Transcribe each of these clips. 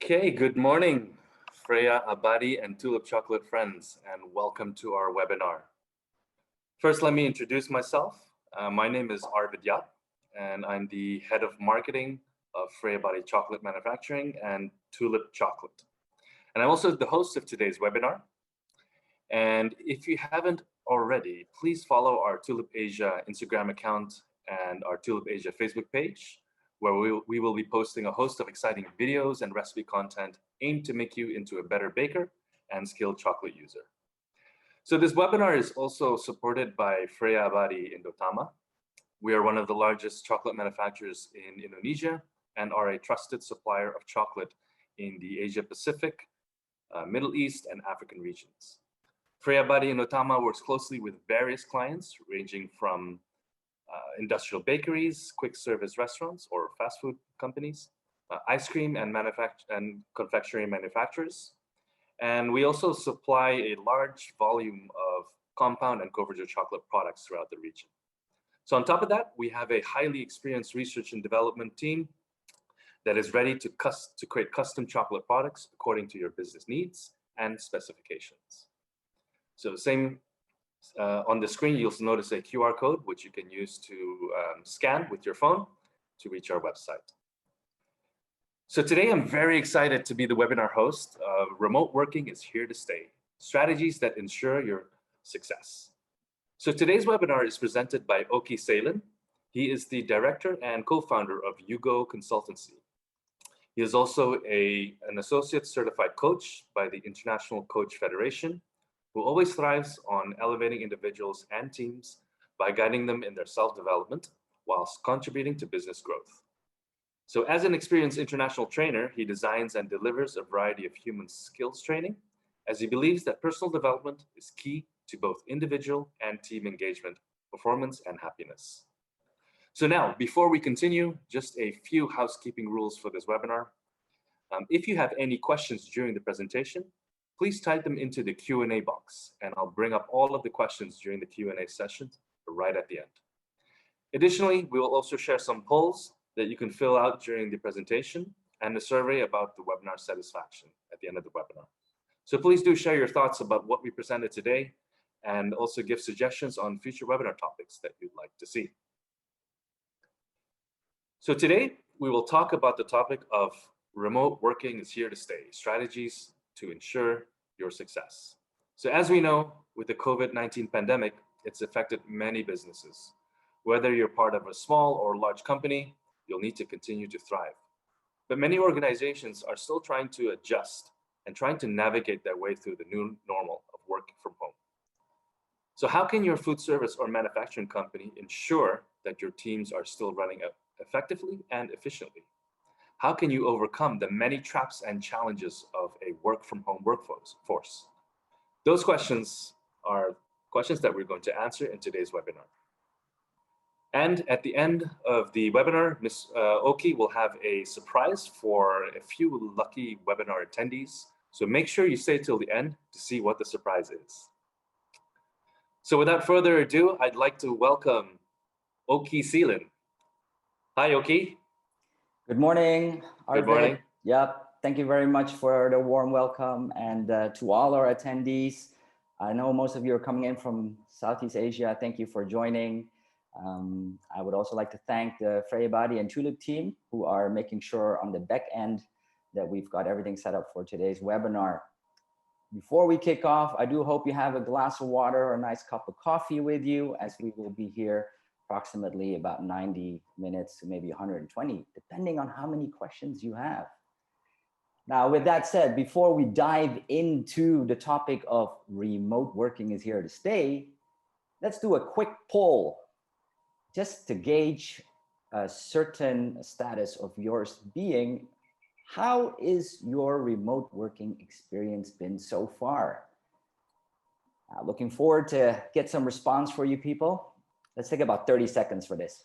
Okay, good morning, Freya, Abadi, and Tulip Chocolate friends, and welcome to our webinar. First, let me introduce myself. My name is Arvid Yap, and I'm the head of marketing of Freya Abadi Chocolate Manufacturing and Tulip Chocolate. And I'm also the host of today's webinar. And if you haven't already, please follow our Tulip Asia Instagram account and our Tulip Asia Facebook page, where we will be posting a host of exciting videos and recipe content aimed to make you into a better baker and skilled chocolate user. So this webinar is also supported by Freya Abadi Indotama. We are one of the largest chocolate manufacturers in Indonesia and are a trusted supplier of chocolate in the Asia Pacific, Middle East, and African regions. Freya Abadi Indotama works closely with various clients ranging from industrial bakeries, quick service restaurants or fast food companies, ice cream and confectionery manufacturers. And we also supply a large volume of compound and co-virgin chocolate products throughout the region. So on top of that, we have a highly experienced research and development team that is ready to create custom chocolate products according to your business needs and specifications. So on the screen, you'll notice a QR code, which you can use to scan with your phone to reach our website. So today, I'm very excited to be the webinar host of Remote Working is Here to Stay, Strategies that Ensure Your Success. So today's webinar is presented by Oky Ceelen. He is the director and co-founder of Jugo Consultancy. He is also an associate certified coach by the International Coach Federation, who always thrives on elevating individuals and teams by guiding them in their self-development whilst contributing to business growth. So as an experienced international trainer, he designs and delivers a variety of human skills training, as he believes that personal development is key to both individual and team engagement, performance, and happiness. So now, before we continue, just a few housekeeping rules for this webinar. If you have any questions during the presentation, please type them into the Q&A box, and I'll bring up all of the questions during the Q&A session right at the end. Additionally, we will also share some polls that you can fill out during the presentation and a survey about the webinar satisfaction at the end of the webinar. So please do share your thoughts about what we presented today and also give suggestions on future webinar topics that you'd like to see. So today, we will talk about the topic of remote working is here to stay, strategies to ensure your success. So as we know, with the COVID-19 pandemic, it's affected many businesses. Whether you're part of a small or large company, you'll need to continue to thrive. But many organizations are still trying to adjust and trying to navigate their way through the new normal of working from home. So how can your food service or manufacturing company ensure that your teams are still running effectively and efficiently? How can you overcome the many traps and challenges of a work from home workforce? Those questions are questions that we're going to answer in today's webinar. And at the end of the webinar, Ms. Oky will have a surprise for a few lucky webinar attendees. So make sure you stay till the end to see what the surprise is. So without further ado, I'd like to welcome Oky Ceelen. Hi, Oky. Good morning, Arvid. Good morning. Yep, thank you very much for the warm welcome, and to all our attendees. I know most of you are coming in from Southeast Asia. Thank you for joining. I would also like to thank the Freya Abadi and Tulip team, who are making sure on the back end that we've got everything set up for today's webinar. Before we kick off, I do hope you have a glass of water or a nice cup of coffee with you, as we will be here approximately about 90 minutes to maybe 120, depending on how many questions you have. Now, with that said, before we dive into the topic of remote working is here to stay, let's do a quick poll just to gauge a certain status of yours being, how is your remote working experience been so far? Looking forward to get some response for you people. Let's take about 30 seconds for this.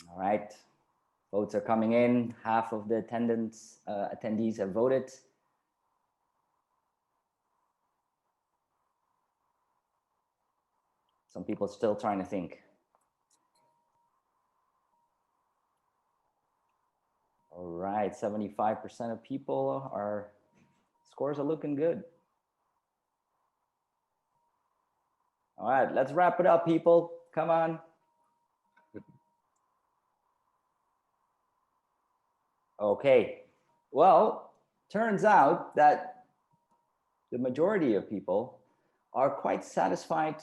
All right, votes are coming in. Half of the attendees have voted. Some people still trying to think. All right, 75% of people are, scores are looking good. All right, let's wrap it up, people. Come on. Okay, well, turns out that the majority of people are quite satisfied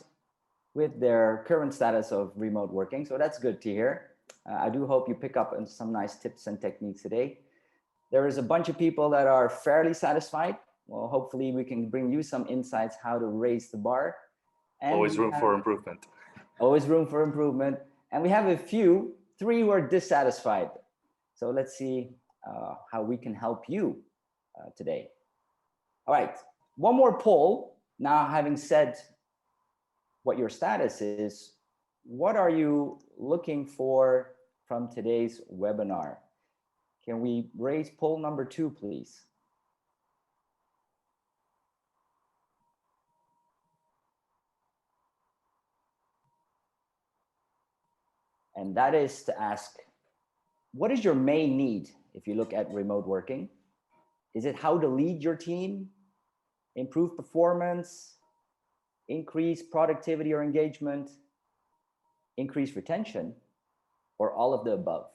with their current status of remote working. So that's good to hear. I do hope you pick up on some nice tips and techniques today. There is a bunch of people that are fairly satisfied. Well, hopefully we can bring you some insights how to raise the bar. And always room for improvement. Always room for improvement. And we have a few, 3 who are dissatisfied. So let's see how we can help you today. All right, one more poll. Now, having said what your status is, what are you looking for from today's webinar? Can we raise poll number 2, please? And that is to ask, what is your main need if you look at remote working? Is it how to lead your team, improve performance, increase productivity or engagement, increase retention, or all of the above?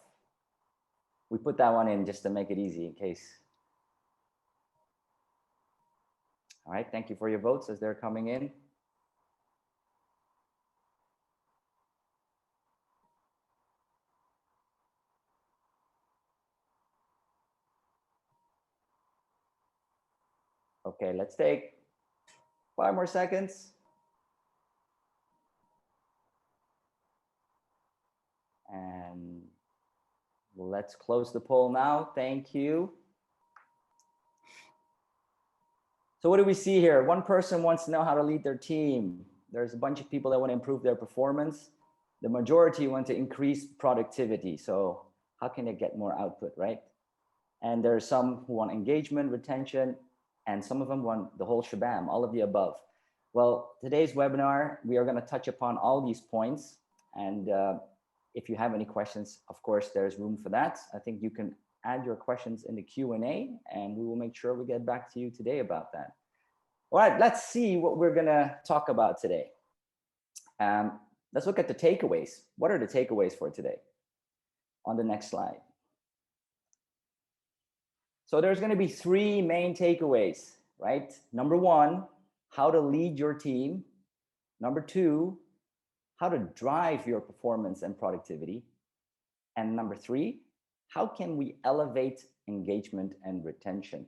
We put that one in just to make it easy in case. All right, thank you for your votes as they're coming in. Okay, let's take 5 more seconds. And let's close the poll now. Thank you. So what do we see here? One person wants to know how to lead their team. There's a bunch of people that want to improve their performance. The majority want to increase productivity. So how can they get more output, right? And there are some who want engagement, retention, and some of them want the whole shebang, all of the above. Well, today's webinar, we are going to touch upon all these points. And if you have any questions, of course, there's room for that. I think you can add your questions in the Q&A, and we will make sure we get back to you today about that. All right, let's see what we're going to talk about today. Let's look at the takeaways. What are the takeaways for today? On the next slide. So there's going to be 3 main takeaways, right? Number 1, how to lead your team. Number 2, how to drive your performance and productivity. And number 3, how can we elevate engagement and retention?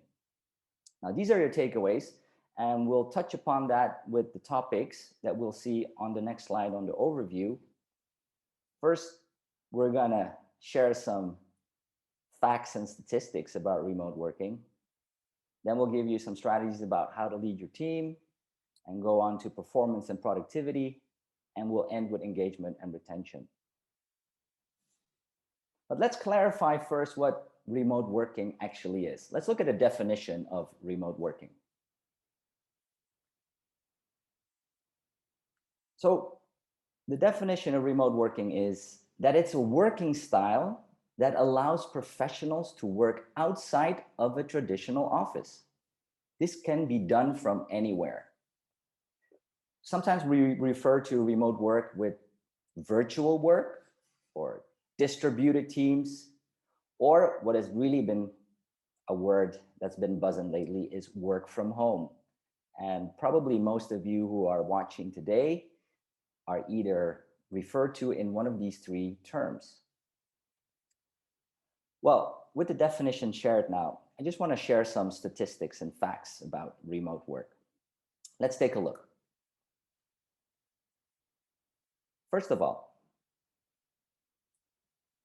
Now, these are your takeaways, and we'll touch upon that with the topics that we'll see on the next slide on the overview. First, we're gonna share some facts and statistics about remote working. Then we'll give you some strategies about how to lead your team and go on to performance and productivity. And we'll end with engagement and retention. But let's clarify first what remote working actually is. Let's look at a definition of remote working. So the definition of remote working is that it's a working style that allows professionals to work outside of a traditional office. This can be done from anywhere. Sometimes we refer to remote work with virtual work or distributed teams, or what has really been a word that's been buzzing lately is work from home. And probably most of you who are watching today are either referred to in one of these 3 terms. Well, with the definition shared now, I just want to share some statistics and facts about remote work. Let's take a look. First of all,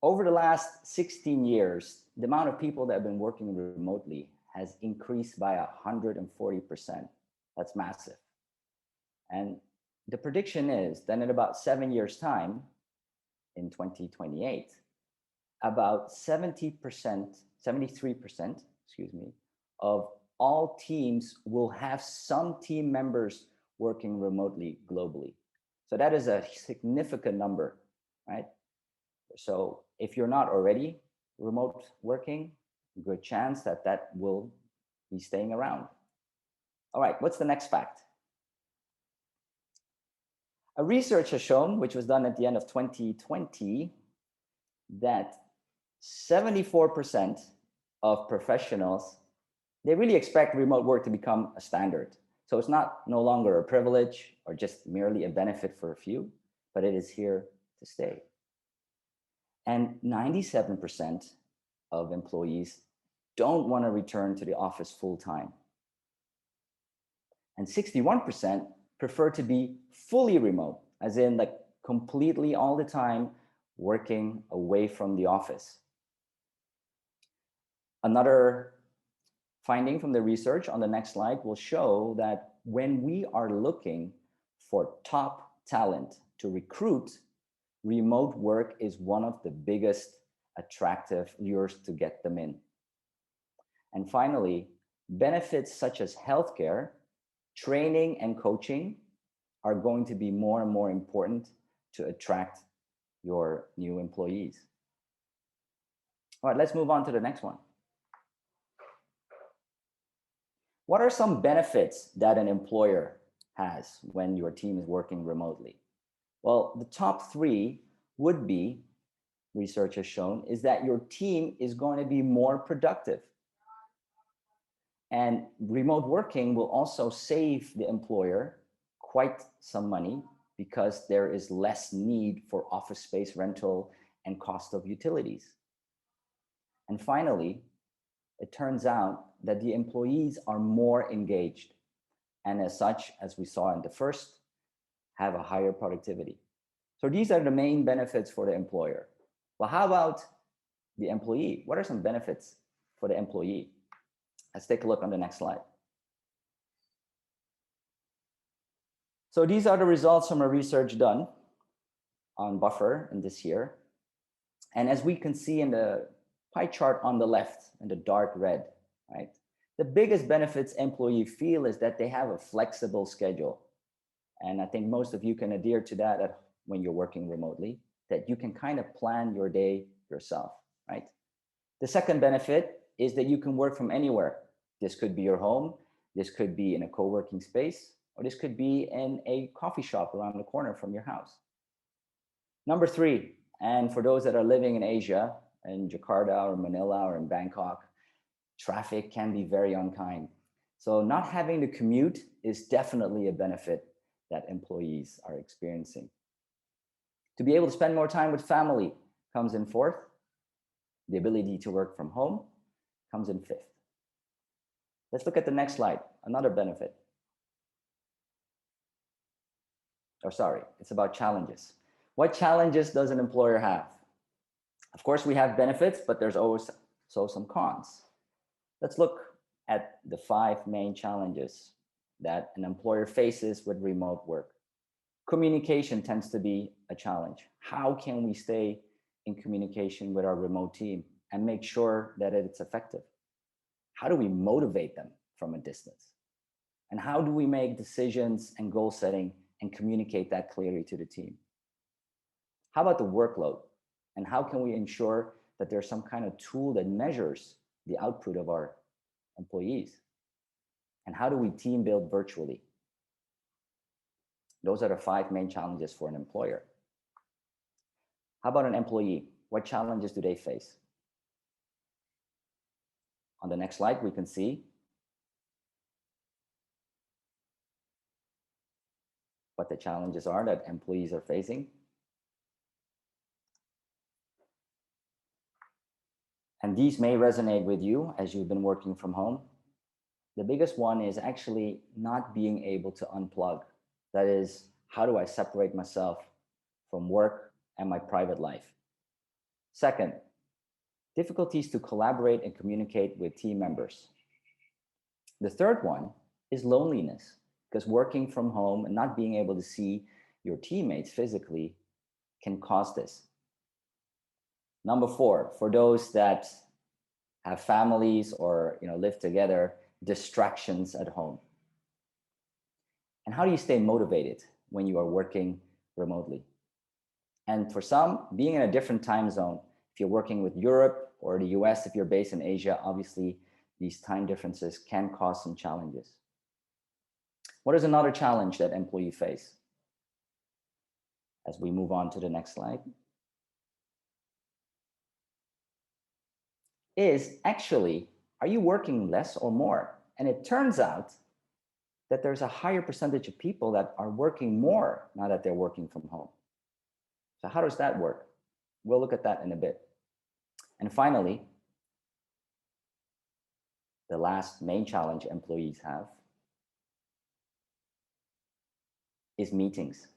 over the last 16 years, the amount of people that have been working remotely has increased by 140%. That's massive. And the prediction is that in about 7 years' time, in 2028, about 73%, excuse me, of all teams will have some team members working remotely globally. So that is a significant number, right? So if you're not already remote working, good chance that that will be staying around. All right, what's the next fact? A research has shown, which was done at the end of 2020, that 74% of professionals, they really expect remote work to become a standard. So it's no longer a privilege or just merely a benefit for a few, but it is here to stay. And 97% of employees don't want to return to the office full time. And 61% prefer to be fully remote, as in like completely all the time working away from the office. Another finding from the research on the next slide will show that when we are looking for top talent to recruit, remote work is one of the biggest attractive lures to get them in. And finally, benefits such as healthcare, training, and coaching are going to be more and more important to attract your new employees. All right, let's move on to the next one. What are some benefits that an employer has when your team is working remotely? Well, the top three would be, research has shown, is that your team is going to be more productive. And remote working will also save the employer quite some money because there is less need for office space rental and cost of utilities. And finally, it turns out that the employees are more engaged, and as such, as we saw in the first, have a higher productivity. So these are the main benefits for the employer. Well, how about the employee? What are some benefits for the employee? Let's take a look on the next slide. So these are the results from a research done on Buffer in this year. And as we can see in the pie chart on the left in the dark red, right? The biggest benefits employees feel is that they have a flexible schedule. And I think most of you can adhere to that when you're working remotely, that you can kind of plan your day yourself, right? The second benefit is that you can work from anywhere. This could be your home, this could be in a co-working space, or this could be in a coffee shop around the corner from your house. Number three, and for those that are living in Asia, in Jakarta or Manila or in Bangkok, traffic can be very unkind. So not having to commute is definitely a benefit that employees are experiencing. To be able to spend more time with family comes in fourth. The ability to work from home comes in fifth. Let's look at the next slide, another benefit. Or sorry, it's about challenges. What challenges does an employer have? Of course, we have benefits, but there's also some cons. Let's look at the 5 main challenges that an employer faces with remote work. Communication tends to be a challenge. How can we stay in communication with our remote team and make sure that it's effective? How do we motivate them from a distance? And how do we make decisions and goal setting and communicate that clearly to the team? How about the workload? And how can we ensure that there's some kind of tool that measures the output of our employees? And how do we team build virtually? Those are the 5 main challenges for an employer. How about an employee? What challenges do they face? On the next slide, we can see what the challenges are that employees are facing. And these may resonate with you as you've been working from home. The biggest one is actually not being able to unplug. That is, how do I separate myself from work and my private life? Second, difficulties to collaborate and communicate with team members. The third one is loneliness, because working from home and not being able to see your teammates physically can cause this. Number 4, for those that have families or live together, distractions at home. And how do you stay motivated when you are working remotely? And for some, being in a different time zone If you're working with Europe or the US, if you're based in Asia, obviously these time differences can cause some challenges. What is another challenge that employees face? As we move on to the next slide, is actually, are you working less or more? And it turns out that there's a higher percentage of people that are working more now that they're working from home. So how does that work? We'll look at that in a bit. And finally, the last main challenge employees have is meetings.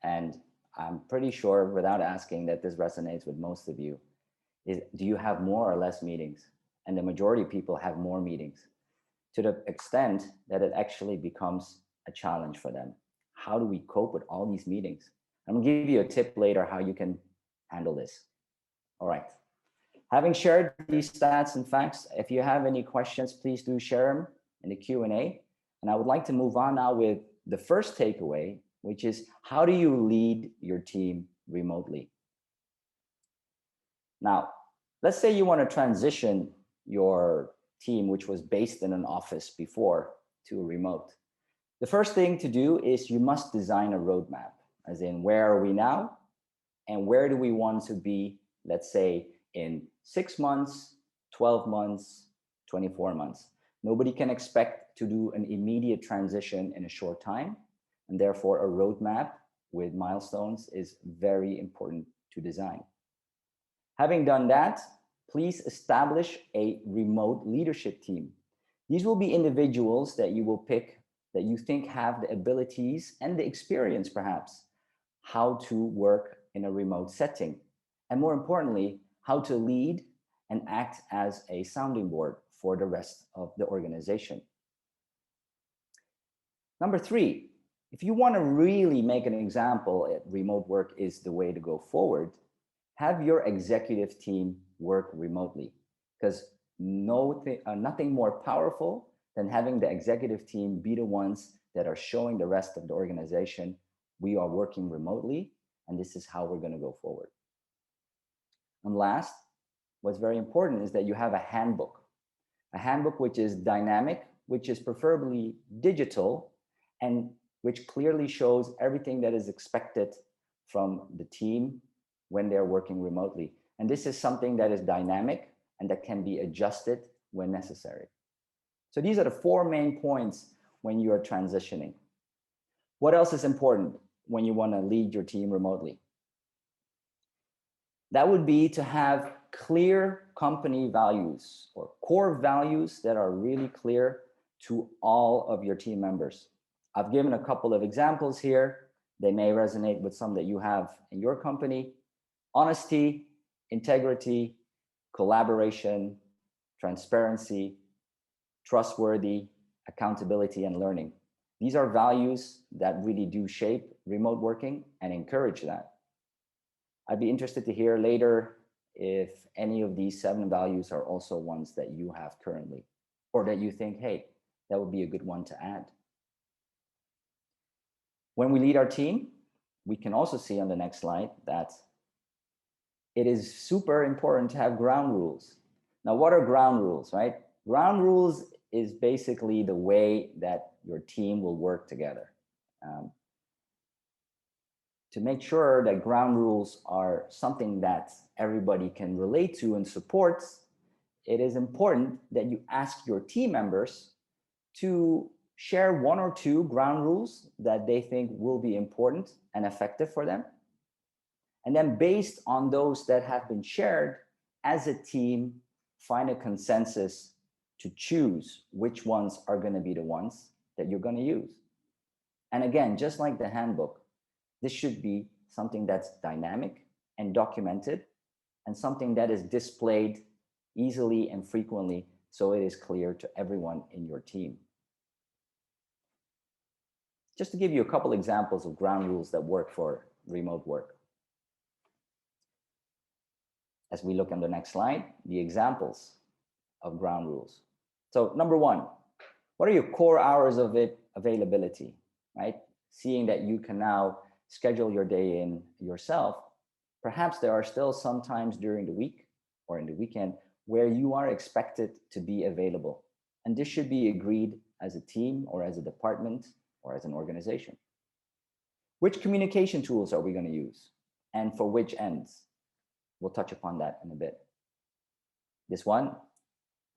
And I'm pretty sure, without asking, that this resonates with most of you. Do you have more or less meetings? And the majority of people have more meetings, to the extent that it actually becomes a challenge for them. How do we cope with all these meetings? I'm gonna give you a tip later how you can handle this. All right. Having shared these stats and facts, if you have any questions, please do share them in the Q&A. And I would like to move on now with the first takeaway, which is, how do you lead your team remotely? Now, let's say you want to transition your team, which was based in an office before, to a remote. The first thing to do is you must design a roadmap, as in, where are we now? And where do we want to be, let's say, in 6 months, 12 months, 24 months. Nobody can expect to do an immediate transition in a short time. And therefore, a roadmap with milestones is very important to design. Having done that, please establish a remote leadership team. These will be individuals that you will pick that you think have the abilities and the experience, perhaps, how to work in a remote setting. And more importantly, how to lead and act as a sounding board for the rest of the organization. Number 3, if you want to really make an example that remote work is the way to go forward, have your executive team work remotely, because nothing more powerful than having the executive team be the ones that are showing the rest of the organization, we are working remotely, and this is how we're going to go forward. And last, what's very important is that you have a handbook which is dynamic, which is preferably digital, and which clearly shows everything that is expected from the team when they're working remotely. And this is something that is dynamic and that can be adjusted when necessary. So these are the 4 main points when you are transitioning. What else is important when you want to lead your team remotely? That would be to have clear company values or core values that are really clear to all of your team members. I've given a couple of examples here. They may resonate with some that you have in your company. Honesty, integrity, collaboration, transparency, trustworthy, accountability, and learning. These are values that really do shape remote working and encourage that. I'd be interested to hear later if any of these 7 values are also ones that you have currently, or that you think, hey, that would be a good one to add. When we lead our team, we can also see on the next slide that it is super important to have ground rules. Now, what are ground rules, right? Ground rules is basically the way that your team will work together. To make sure that ground rules are something that everybody can relate to and supports, it is important that you ask your team members to share 1 or 2 ground rules that they think will be important and effective for them. And then based on those that have been shared, as a team, find a consensus to choose which ones are going to be the ones that you're going to use. And again, just like the handbook, this should be something that's dynamic and documented, and something that is displayed easily and frequently so it is clear to everyone in your team. Just to give you a couple examples of ground rules that work for remote work. As we look on the next slide, the examples of ground rules. So number 1, what are your core hours of availability, right? Seeing that you can now schedule your day in yourself, Perhaps there are still some times during the week or in the weekend where you are expected to be available. And this should be agreed as a team or as a department or as an organization. Which communication tools are we going to use and for which ends? We'll touch upon that in a bit. This one,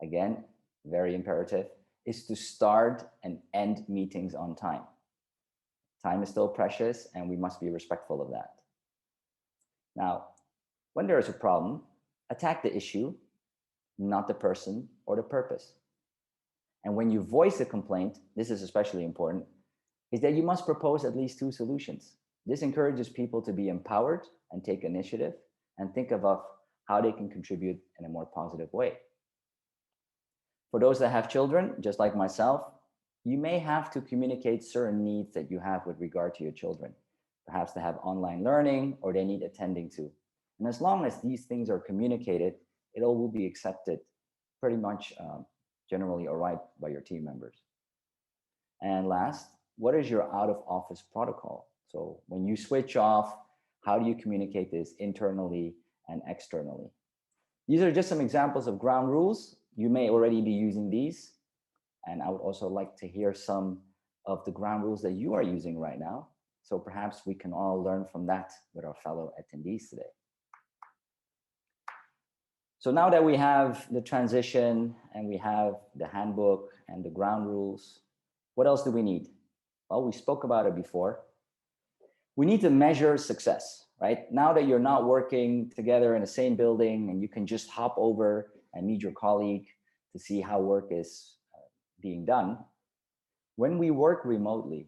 again, very imperative, is to start and end meetings on time. Time is still precious and we must be respectful of that. Now, when there is a problem, attack the issue, not the person or the purpose. And when you voice a complaint, this is especially important, is that you must propose at least 2 solutions. This encourages people to be empowered and take initiative and think of how they can contribute in a more positive way. For those that have children, just like myself, you may have to communicate certain needs that you have with regard to your children. Perhaps they have online learning or they need attending to. And as long as these things are communicated, it all will be accepted pretty much generally all right by your team members. And last, what is your out of office protocol? So when you switch off, how do you communicate this internally and externally? These are just some examples of ground rules. You may already be using these. And I would also like to hear some of the ground rules that you are using right now. So perhaps we can all learn from that with our fellow attendees today. So now that we have the transition and we have the handbook and the ground rules, what else do we need? Well, we spoke about it before. We need to measure success, right? Now that you're not working together in the same building and you can just hop over and meet your colleague to see how work is being done. When we work remotely,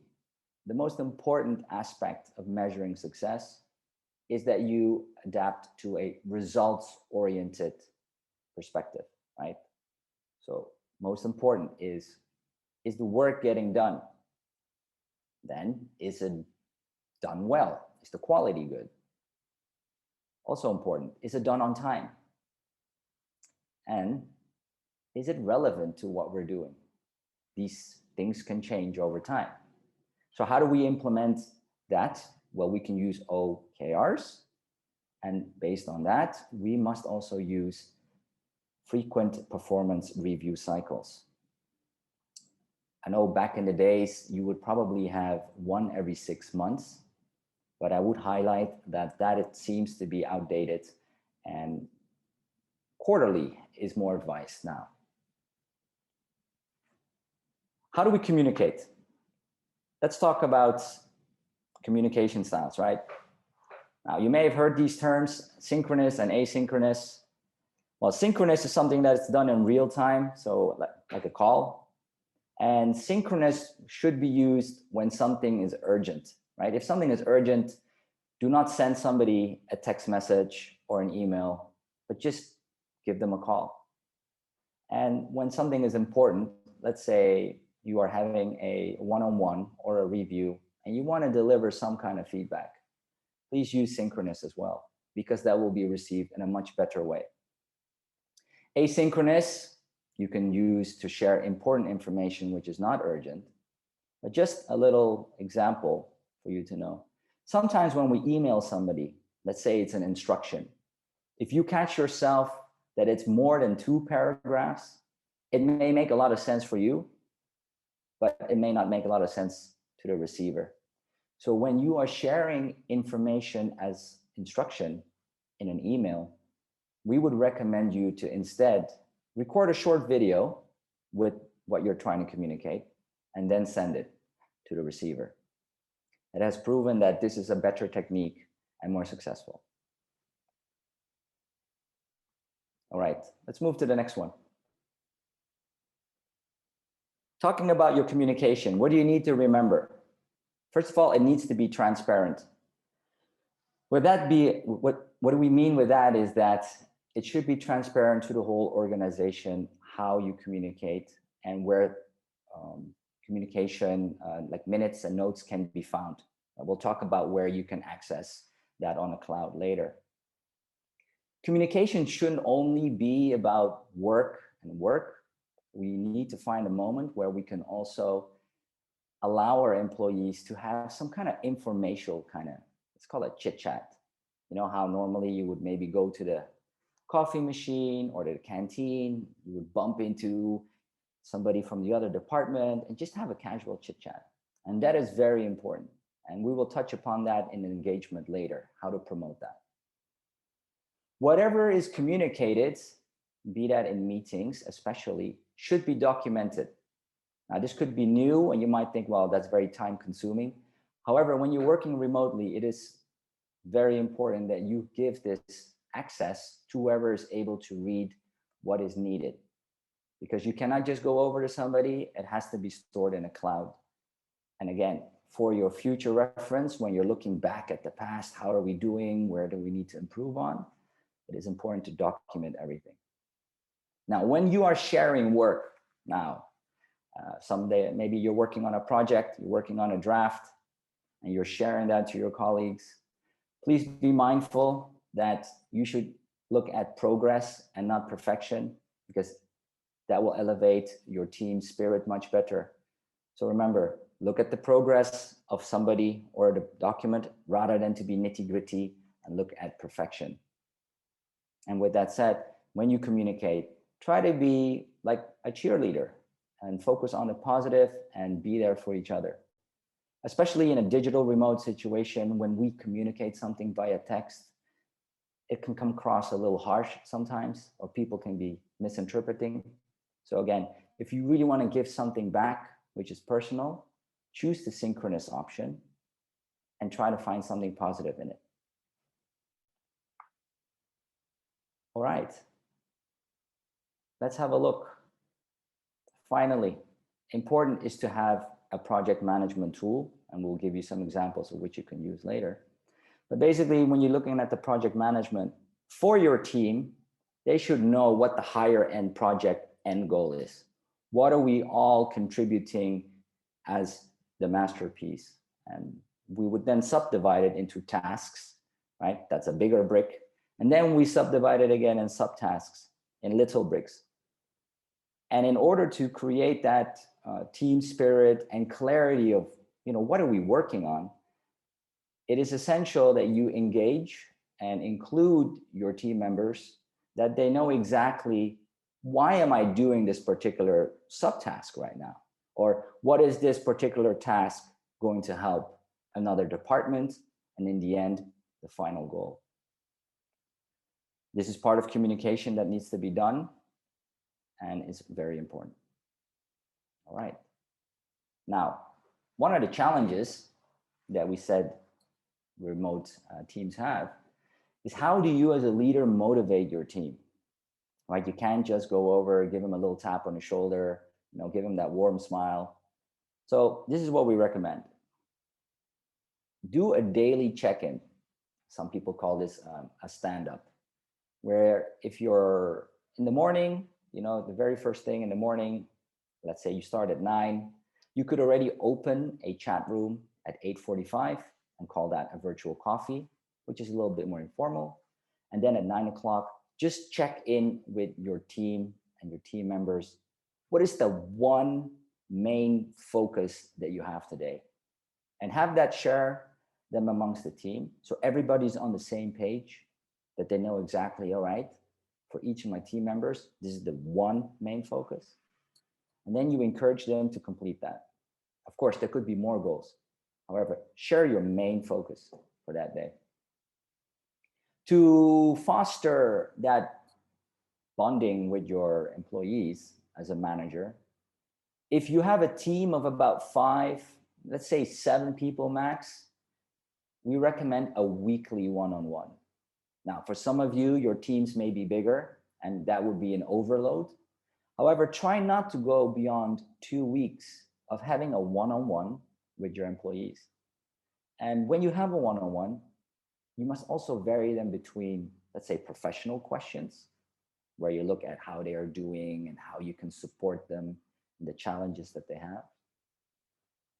the most important aspect of measuring success is that you adapt to a results-oriented perspective, right? So most important is the work getting done? Then is it done well? Is the quality good? Also important, is it done on time? And is it relevant to what we're doing? These things can change over time. So how do we implement that? Well, we can use OKRs. And based on that, we must also use frequent performance review cycles. I know back in the days, you would probably have one every 6 months, but I would highlight that it seems to be outdated and quarterly is more advised now. How do we communicate? Let's talk about communication styles, right? Now, you may have heard these terms, synchronous and asynchronous. Well, synchronous is something that's done in real time, so like a call. And synchronous should be used when something is urgent, right? If something is urgent, do not send somebody a text message or an email, but just give them a call. And when something is important, let's say you are having a one-on-one or a review and you want to deliver some kind of feedback, please use synchronous as well, because that will be received in a much better way. Asynchronous, you can use to share important information which is not urgent, but just a little example for you to know. Sometimes when we email somebody, let's say it's an instruction, if you catch yourself that it's more than 2 paragraphs, it may make a lot of sense for you, but it may not make a lot of sense to the receiver. So when you are sharing information as instruction in an email, we would recommend you to instead record a short video with what you're trying to communicate and then send it to the receiver. It has proven that this is a better technique and more successful. All right, let's move to the next one. Talking about your communication, what do you need to remember? First of all, it needs to be transparent. What do we mean with that is that it should be transparent to the whole organization, how you communicate and where communication like minutes and notes can be found. We'll talk about where you can access that on a cloud later. Communication shouldn't only be about work and work. We need to find a moment where we can also allow our employees to have some kind of informational let's call it chit chat. You know how normally you would maybe go to the coffee machine or the canteen, you would bump into somebody from the other department and just have a casual chit chat. And that is very important. And we will touch upon that in engagement later, how to promote that. Whatever is communicated, be that in meetings especially, should be documented. Now, this could be new and you might think, well, that's very time consuming. However, when you're working remotely, it is very important that you give this access to whoever is able to read what is needed. Because you cannot just go over to somebody, it has to be stored in a cloud. And again, for your future reference, when you're looking back at the past, how are we doing? Where do we need to improve on? It is important to document everything. Now, when you are sharing work now, someday maybe you're working on a project, you're working on a draft, and you're sharing that to your colleagues, please be mindful that you should look at progress and not perfection, because that will elevate your team spirit much better. So remember, look at the progress of somebody or the document rather than to be nitty-gritty and look at perfection. And with that said, when you communicate, try to be like a cheerleader and focus on the positive and be there for each other. Especially in a digital remote situation, when we communicate something via text, it can come across a little harsh sometimes, or people can be misinterpreting. So again, if you really want to give something back, which is personal, choose the synchronous option and try to find something positive in it. All right, let's have a look. Finally, important is to have a project management tool, and we'll give you some examples of which you can use later. But basically, when you're looking at the project management for your team, they should know what the higher end project end goal is. What are we all contributing as the masterpiece? And we would then subdivide it into tasks, right? That's a bigger brick. And then we subdivide it again in subtasks, in little bricks. And in order to create that team spirit and clarity of, what are we working on, it is essential that you engage and include your team members, that they know exactly, why am I doing this particular subtask right now? Or what is this particular task going to help another department? And in the end, the final goal. This is part of communication that needs to be done, and it's very important. All right. Now, one of the challenges that we said remote teams have is, how do you as a leader motivate your team? Right? You can't just go over, give them a little tap on the shoulder, give them that warm smile. So this is what we recommend. Do a daily check-in. Some people call this a stand-up, where if you're in the morning, the very first thing in the morning, let's say you start at 9, you could already open a chat room at 8:45 and call that a virtual coffee, which is a little bit more informal. And then at 9 o'clock, just check in with your team and your team members. What is the one main focus that you have today? And have that share them amongst the team, so everybody's on the same page, that they know exactly, all right, for each of my team members, this is the one main focus. And then you encourage them to complete that. Of course, there could be more goals. However, share your main focus for that day. To foster that bonding with your employees as a manager, if you have a team of about 5, let's say 7 people max, we recommend a weekly one-on-one. Now, for some of you, your teams may be bigger, and that would be an overload. However, try not to go beyond 2 weeks of having a one-on-one with your employees. And when you have a one-on-one, you must also vary them between, let's say, professional questions, where you look at how they are doing and how you can support them in the challenges that they have.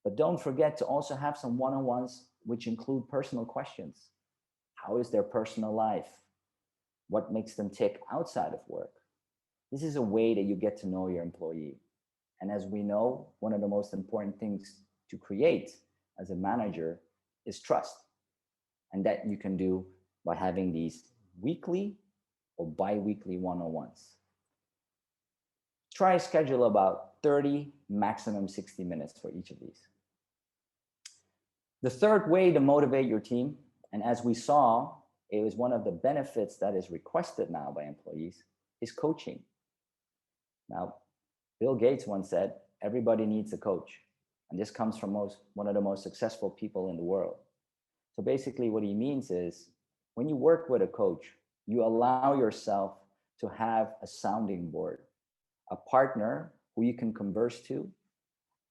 But don't forget to also have some one-on-ones which include personal questions. How is their personal life? What makes them tick outside of work? This is a way that you get to know your employee. And as we know, one of the most important things to create as a manager is trust. And that you can do by having these weekly or bi-weekly one-on-ones. Try schedule about 30, maximum 60 minutes for each of these. The third way to motivate your team, and as we saw, it was one of the benefits that is requested now by employees, is coaching. Now, Bill Gates once said, everybody needs a coach. And this comes from one of the most successful people in the world. So basically what he means is, when you work with a coach, you allow yourself to have a sounding board, a partner who you can converse to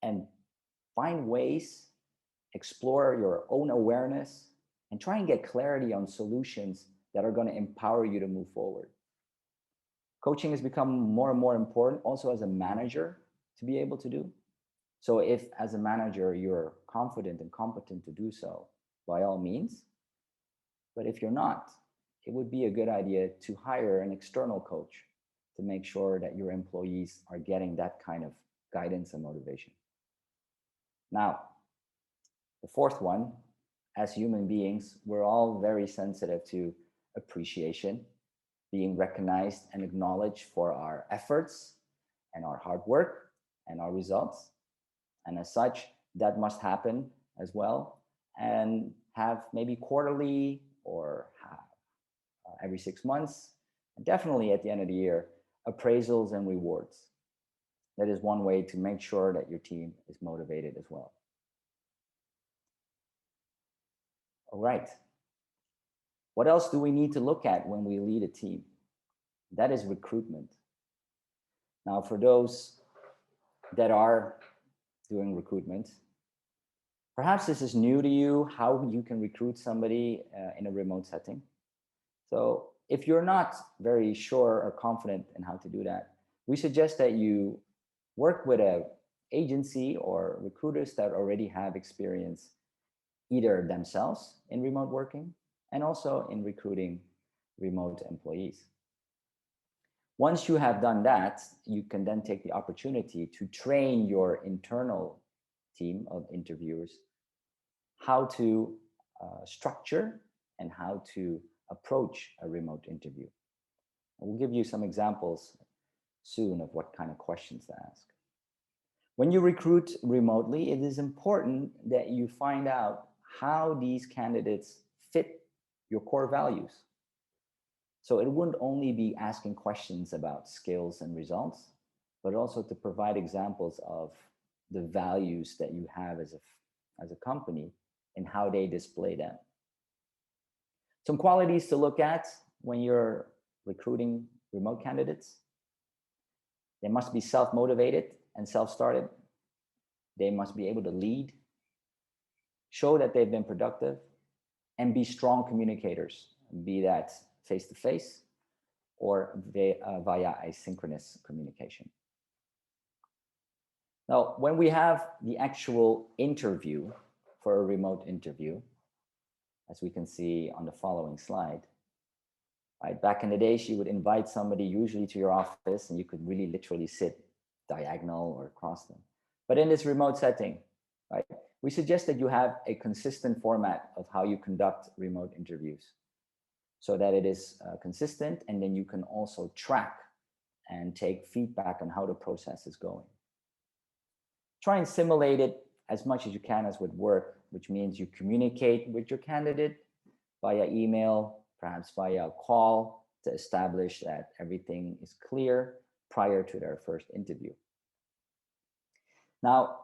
and find ways, explore your own awareness, and try and get clarity on solutions that are going to empower you to move forward. Coaching has become more and more important also as a manager to be able to do. So if as a manager, you're confident and competent to do so, by all means. But if you're not, it would be a good idea to hire an external coach to make sure that your employees are getting that kind of guidance and motivation. Now, the fourth one, as human beings, we're all very sensitive to appreciation, being recognized and acknowledged for our efforts and our hard work and our results. And as such, that must happen as well, and have maybe quarterly or every 6 months, and definitely at the end of the year, appraisals and rewards. That is one way to make sure that your team is motivated as well. All right. What else do we need to look at when we lead a team? That is recruitment. Now, for those that are doing recruitment, perhaps this is new to you, how you can recruit somebody in a remote setting. So if you're not very sure or confident in how to do that, we suggest that you work with an agency or recruiters that already have experience either themselves in remote working and also in recruiting remote employees. Once you have done that, you can then take the opportunity to train your internal team of interviewers how to structure and how to approach a remote interview. We'll give you some examples soon of what kind of questions to ask. When you recruit remotely, it is important that you find out how these candidates fit your core values. So it wouldn't only be asking questions about skills and results, but also to provide examples of the values that you have as a company and how they display them. Some qualities to look at when you're recruiting remote candidates: they must be self-motivated and self-started. They must be able to lead, show that they've been productive, and be strong communicators, be that face-to-face or via asynchronous communication. Now, when we have the actual interview for a remote interview, as we can see on the following slide, right? Back in the days, you would invite somebody usually to your office and you could really literally sit diagonal or across them. But in this remote setting, right, we suggest that you have a consistent format of how you conduct remote interviews so that it is consistent, and then you can also track and take feedback on how the process is going. Try and simulate it as much as you can as would work, which means you communicate with your candidate via email, perhaps via a call, to establish that everything is clear prior to their first interview. Now,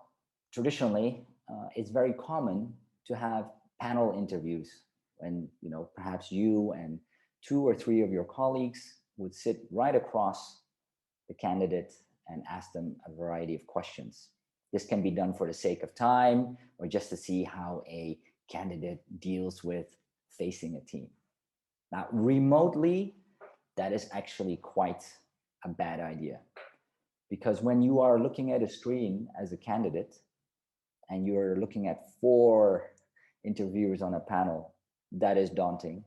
traditionally, it's very common to have panel interviews when, perhaps you and 2 or 3 of your colleagues would sit right across the candidate and ask them a variety of questions. This can be done for the sake of time or just to see how a candidate deals with facing a team. Now, remotely, that is actually quite a bad idea, because when you are looking at a screen as a candidate and you're looking at 4 interviewers on a panel, that is daunting,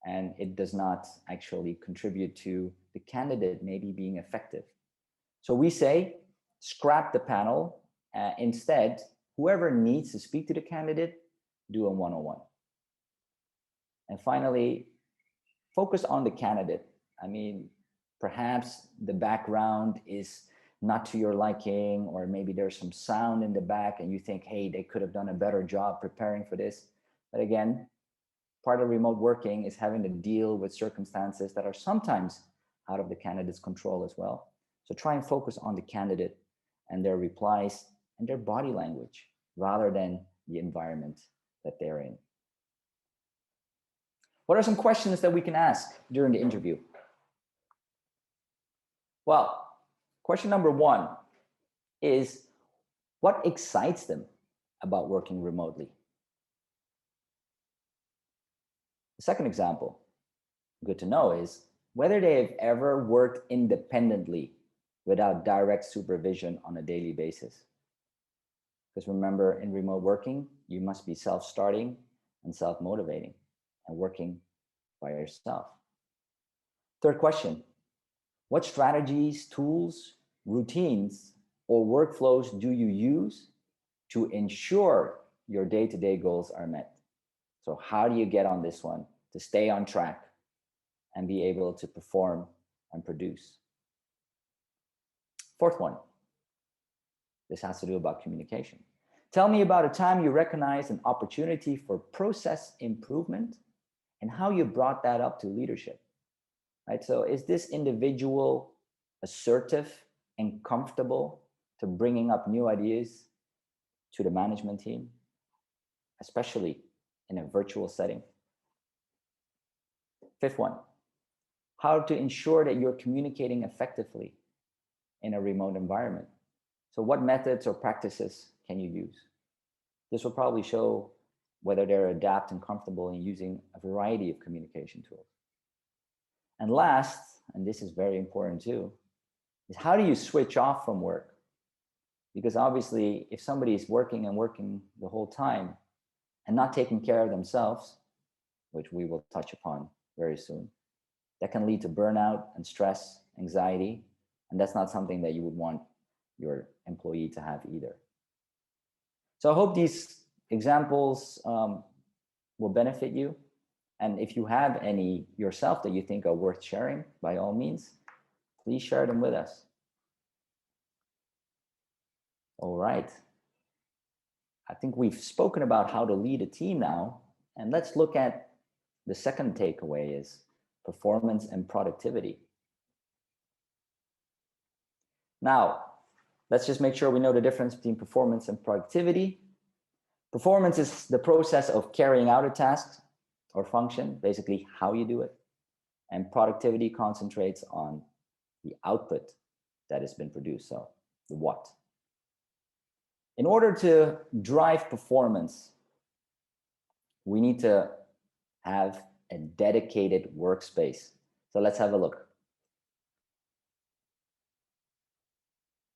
and it does not actually contribute to the candidate maybe being effective. So we say, scrap the panel. Instead, whoever needs to speak to the candidate, do a one-on-one. And finally, focus on the candidate. I mean, perhaps the background is not to your liking, or maybe there's some sound in the back and you think, hey, they could have done a better job preparing for this. But again, part of remote working is having to deal with circumstances that are sometimes out of the candidate's control as well. So try and focus on the candidate and their replies and their body language rather than the environment that they're in. What are some questions that we can ask during the interview? Well, question number one is, what excites them about working remotely? The second example, good to know, is whether they have ever worked independently without direct supervision on a daily basis. Because remember, in remote working, you must be self-starting and self-motivating and working by yourself. Third question, what strategies, tools, routines, or workflows do you use to ensure your day-to-day goals are met? So how do you get on this one to stay on track and be able to perform and produce? Fourth one, this has to do about communication. Tell me about a time you recognized an opportunity for process improvement and how you brought that up to leadership, right? So is this individual assertive and comfortable to bringing up new ideas to the management team, especially in a virtual setting? Fifth one, how to ensure that you're communicating effectively in a remote environment. So what methods or practices can you use? This will probably show whether they're adept and comfortable in using a variety of communication tools. And last, and this is very important too, is how do you switch off from work? Because obviously, if somebody is working and working the whole time and not taking care of themselves, which we will touch upon very soon, that can lead to burnout and stress, anxiety, and that's not something that you would want your employee to have either. So I hope these examples will benefit you. And if you have any yourself that you think are worth sharing, by all means, please share them with us. All right. I think we've spoken about how to lead a team now, and let's look at the second takeaway is performance and productivity. Now, let's just make sure we know the difference between performance and productivity. Performance is the process of carrying out a task or function, basically how you do it. And productivity concentrates on the output that has been produced, so the what. In order to drive performance, we need to have a dedicated workspace. So let's have a look.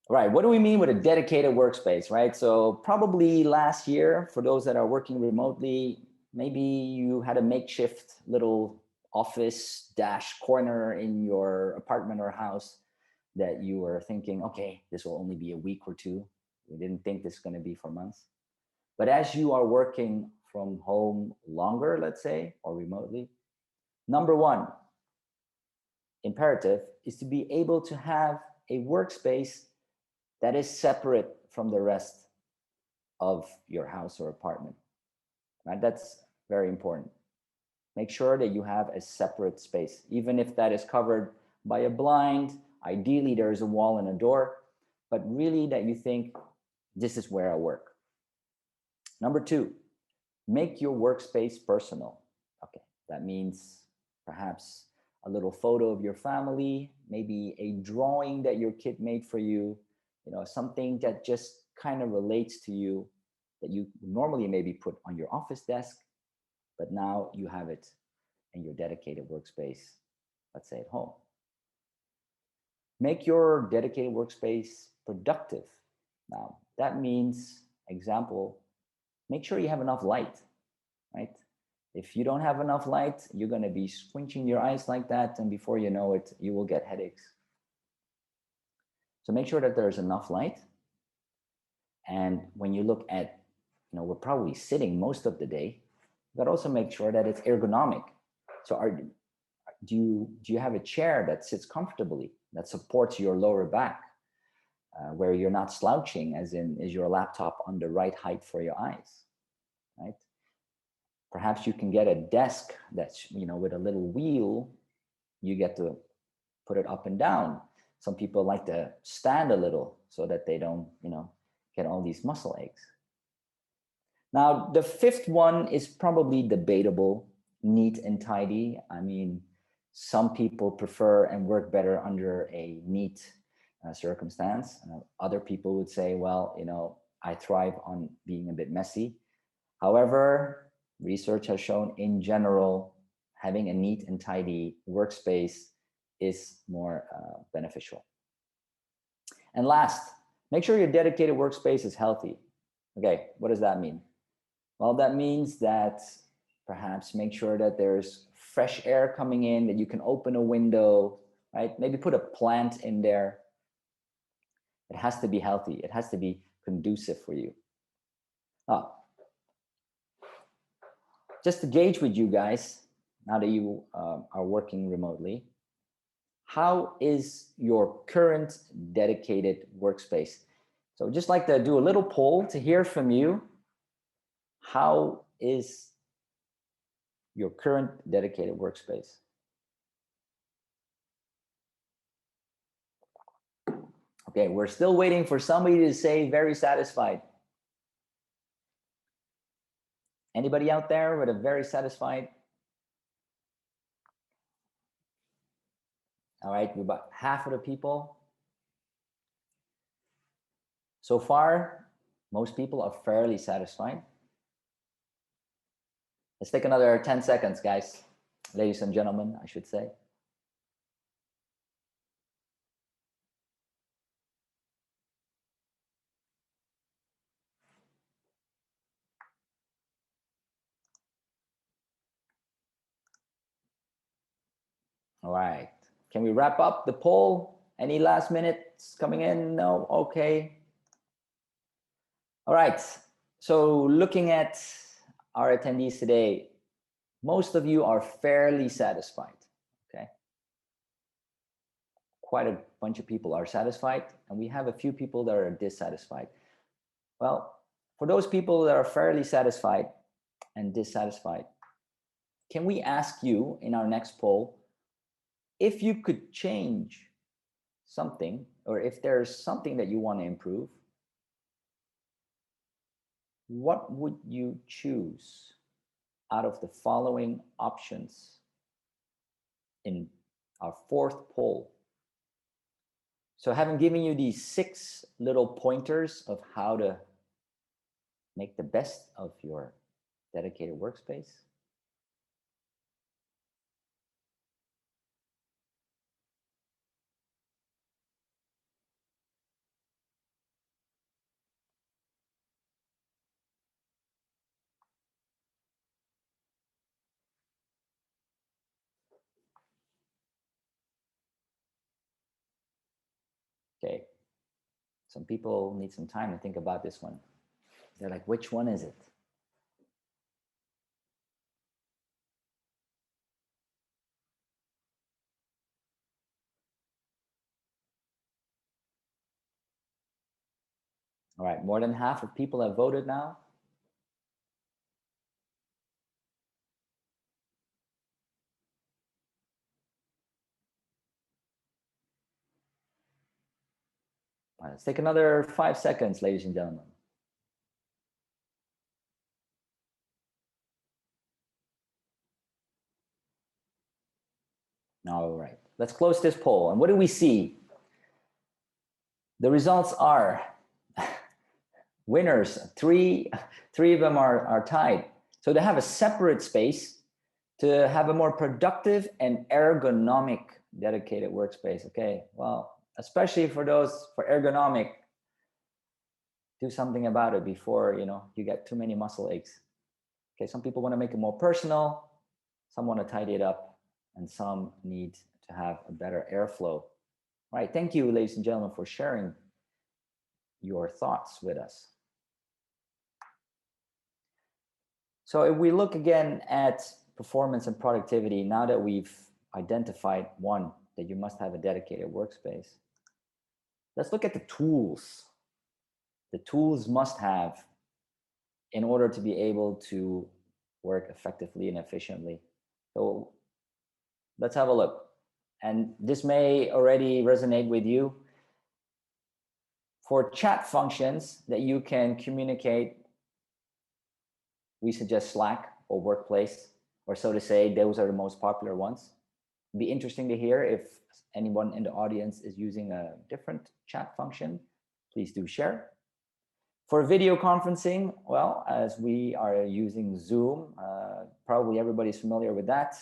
Right, what do we mean with a dedicated workspace, right? So probably last year, for those that are working remotely, maybe you had a makeshift little office dash corner in your apartment or house that you were thinking, okay, this will only be a week or two. We didn't think this is going to be for months. But as you are working from home longer, let's say, or remotely, number one imperative is to be able to have a workspace that is separate from the rest of your house or apartment, right? That's very important. Make sure that you have a separate space, even if that is covered by a blind. Ideally, there is a wall and a door, but really that you think, this is where I work. Number two, make your workspace personal. Okay, that means perhaps a little photo of your family, maybe a drawing that your kid made for you, something that just kind of relates to you that you normally maybe put on your office desk, but now you have it in your dedicated workspace, let's say at home. Make your dedicated workspace productive. Now, that means, example, make sure you have enough light, right? If you don't have enough light, you're going to be squinching your eyes like that, and before you know it, you will get headaches. So make sure that there's enough light. And when you look at, we're probably sitting most of the day, but also make sure that it's ergonomic. So Do you have a chair that sits comfortably, that supports your lower back, where you're not slouching, as in, is your laptop on the right height for your eyes, right? Perhaps you can get a desk that's, with a little wheel, you get to put it up and down. Some people like to stand a little so that they don't, get all these muscle aches. Now, the fifth one is probably debatable, neat and tidy. I mean, some people prefer and work better under a neat circumstance. Other people would say, well, I thrive on being a bit messy. However, research has shown in general, having a neat and tidy workspace is more beneficial. And last, make sure your dedicated workspace is healthy. Okay, what does that mean? Well, that means that perhaps make sure that there's fresh air coming in, that you can open a window, right? Maybe put a plant in there. It has to be healthy. It has to be conducive for you. Just to gauge with you guys, now that you are working remotely, how is your current dedicated workspace? So just like to do a little poll to hear from you. How is your current dedicated workspace? Okay, we're still waiting for somebody to say very satisfied. Anybody out there with a very satisfied? All right, we're about half of the people. So far, most people are fairly satisfied. Let's take another 10 seconds, guys. Ladies and gentlemen, I should say. All right. Can we wrap up the poll? Any last minutes coming in? No? Okay. All right. So looking at our attendees today, most of you are fairly satisfied. Okay. Quite a bunch of people are satisfied, and we have a few people that are dissatisfied. Well, for those people that are fairly satisfied and dissatisfied, can we ask you in our next poll, if you could change something, or if there's something that you want to improve, what would you choose out of the following options in our fourth poll? So having given you these 6 little pointers of how to make the best of your dedicated workspace, okay, some people need some time to think about this one. They're like, which one is it? All right, more than half of people have voted now. All right, let's take another 5 seconds, ladies and gentlemen. All right, let's close this poll. And what do we see? The results are winners. Three of them are tied. So to have a separate space, to have a more productive and ergonomic dedicated workspace. Okay, well, especially for those for ergonomic, do something about it before you get too many muscle aches. Okay, some people want to make it more personal, some want to tidy it up, and some need to have a better airflow. All right, thank you, ladies and gentlemen, for sharing your thoughts with us. So if we look again at performance and productivity, now that we've identified one, that you must have a dedicated workspace. Let's look at the tools. The tools must have in order to be able to work effectively and efficiently. So let's have a look. And this may already resonate with you. For chat functions that you can communicate, we suggest Slack or Workplace, or so to say, those are the most popular ones. It'd be interesting to hear if anyone in the audience is using a different chat function. Please do share. For video conferencing, well, as we are using Zoom, probably everybody's familiar with that.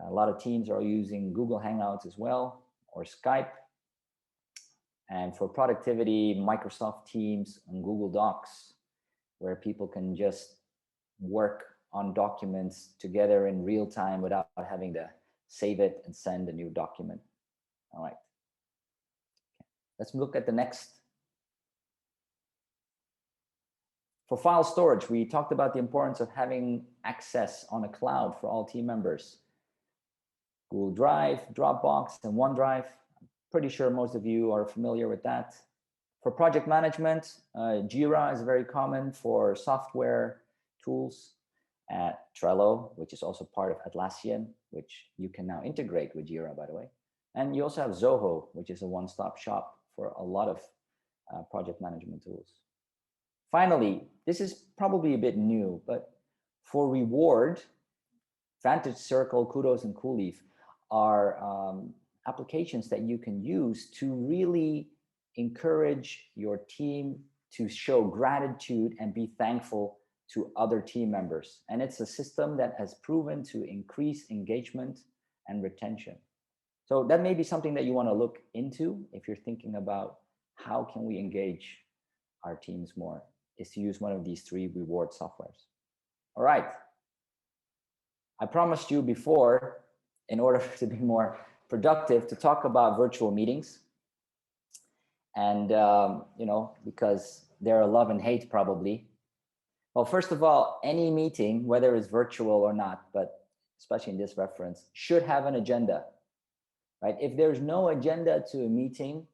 A lot of teams are using Google Hangouts as well, or Skype. And for productivity, Microsoft Teams and Google Docs, where people can just work on documents together in real time without having to save it and send a new document. All right. Let's look at the next. For file storage, we talked about the importance of having access on a cloud for all team members. Google Drive, Dropbox, and OneDrive. I'm pretty sure most of you are familiar with that. For project management, Jira is very common for software tools. Trello, which is also part of Atlassian, which you can now integrate with Jira, by the way. And you also have Zoho, which is a one-stop shop for a lot of project management tools. Finally, this is probably a bit new, but for reward, Vantage Circle, Kudos, and Coolleaf are applications that you can use to really encourage your team to show gratitude and be thankful to other team members. And it's a system that has proven to increase engagement and retention. So that may be something that you want to look into if you're thinking about how can we engage our teams more, is to use one of these 3 reward softwares. All right. I promised you before, in order to be more productive, to talk about virtual meetings. And, because they're a love and hate probably. Well, first of all, any meeting, whether it's virtual or not, but especially in this reference, should have an agenda, right? If there's no agenda to a meeting,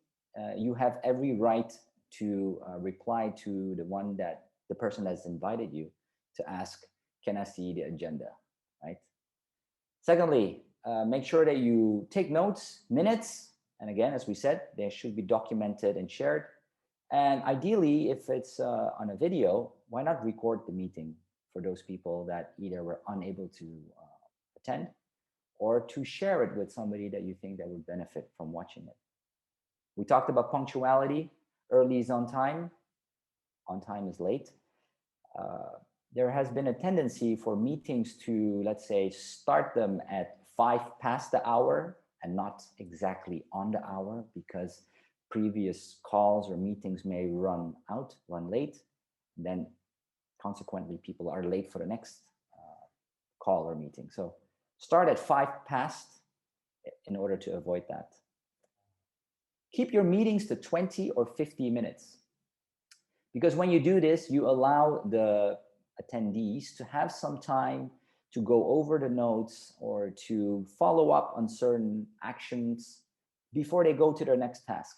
you have every right to reply to the person that's invited you to ask, can I see the agenda, right? Secondly, make sure that you take notes, minutes, and again, as we said, they should be documented and shared. And ideally, if it's on a video, why not record the meeting for those people that either were unable to attend, or to share it with somebody that you think that would benefit from watching it. We talked about punctuality. Early is on time is late. There has been a tendency for meetings to, let's say, start them at 5 past the hour and not exactly on the hour, because previous calls or meetings may run late. Then consequently, people are late for the next call or meeting. So start at 5 past in order to avoid that. Keep your meetings to 20 or 50 minutes. Because when you do this, you allow the attendees to have some time to go over the notes or to follow up on certain actions before they go to their next task.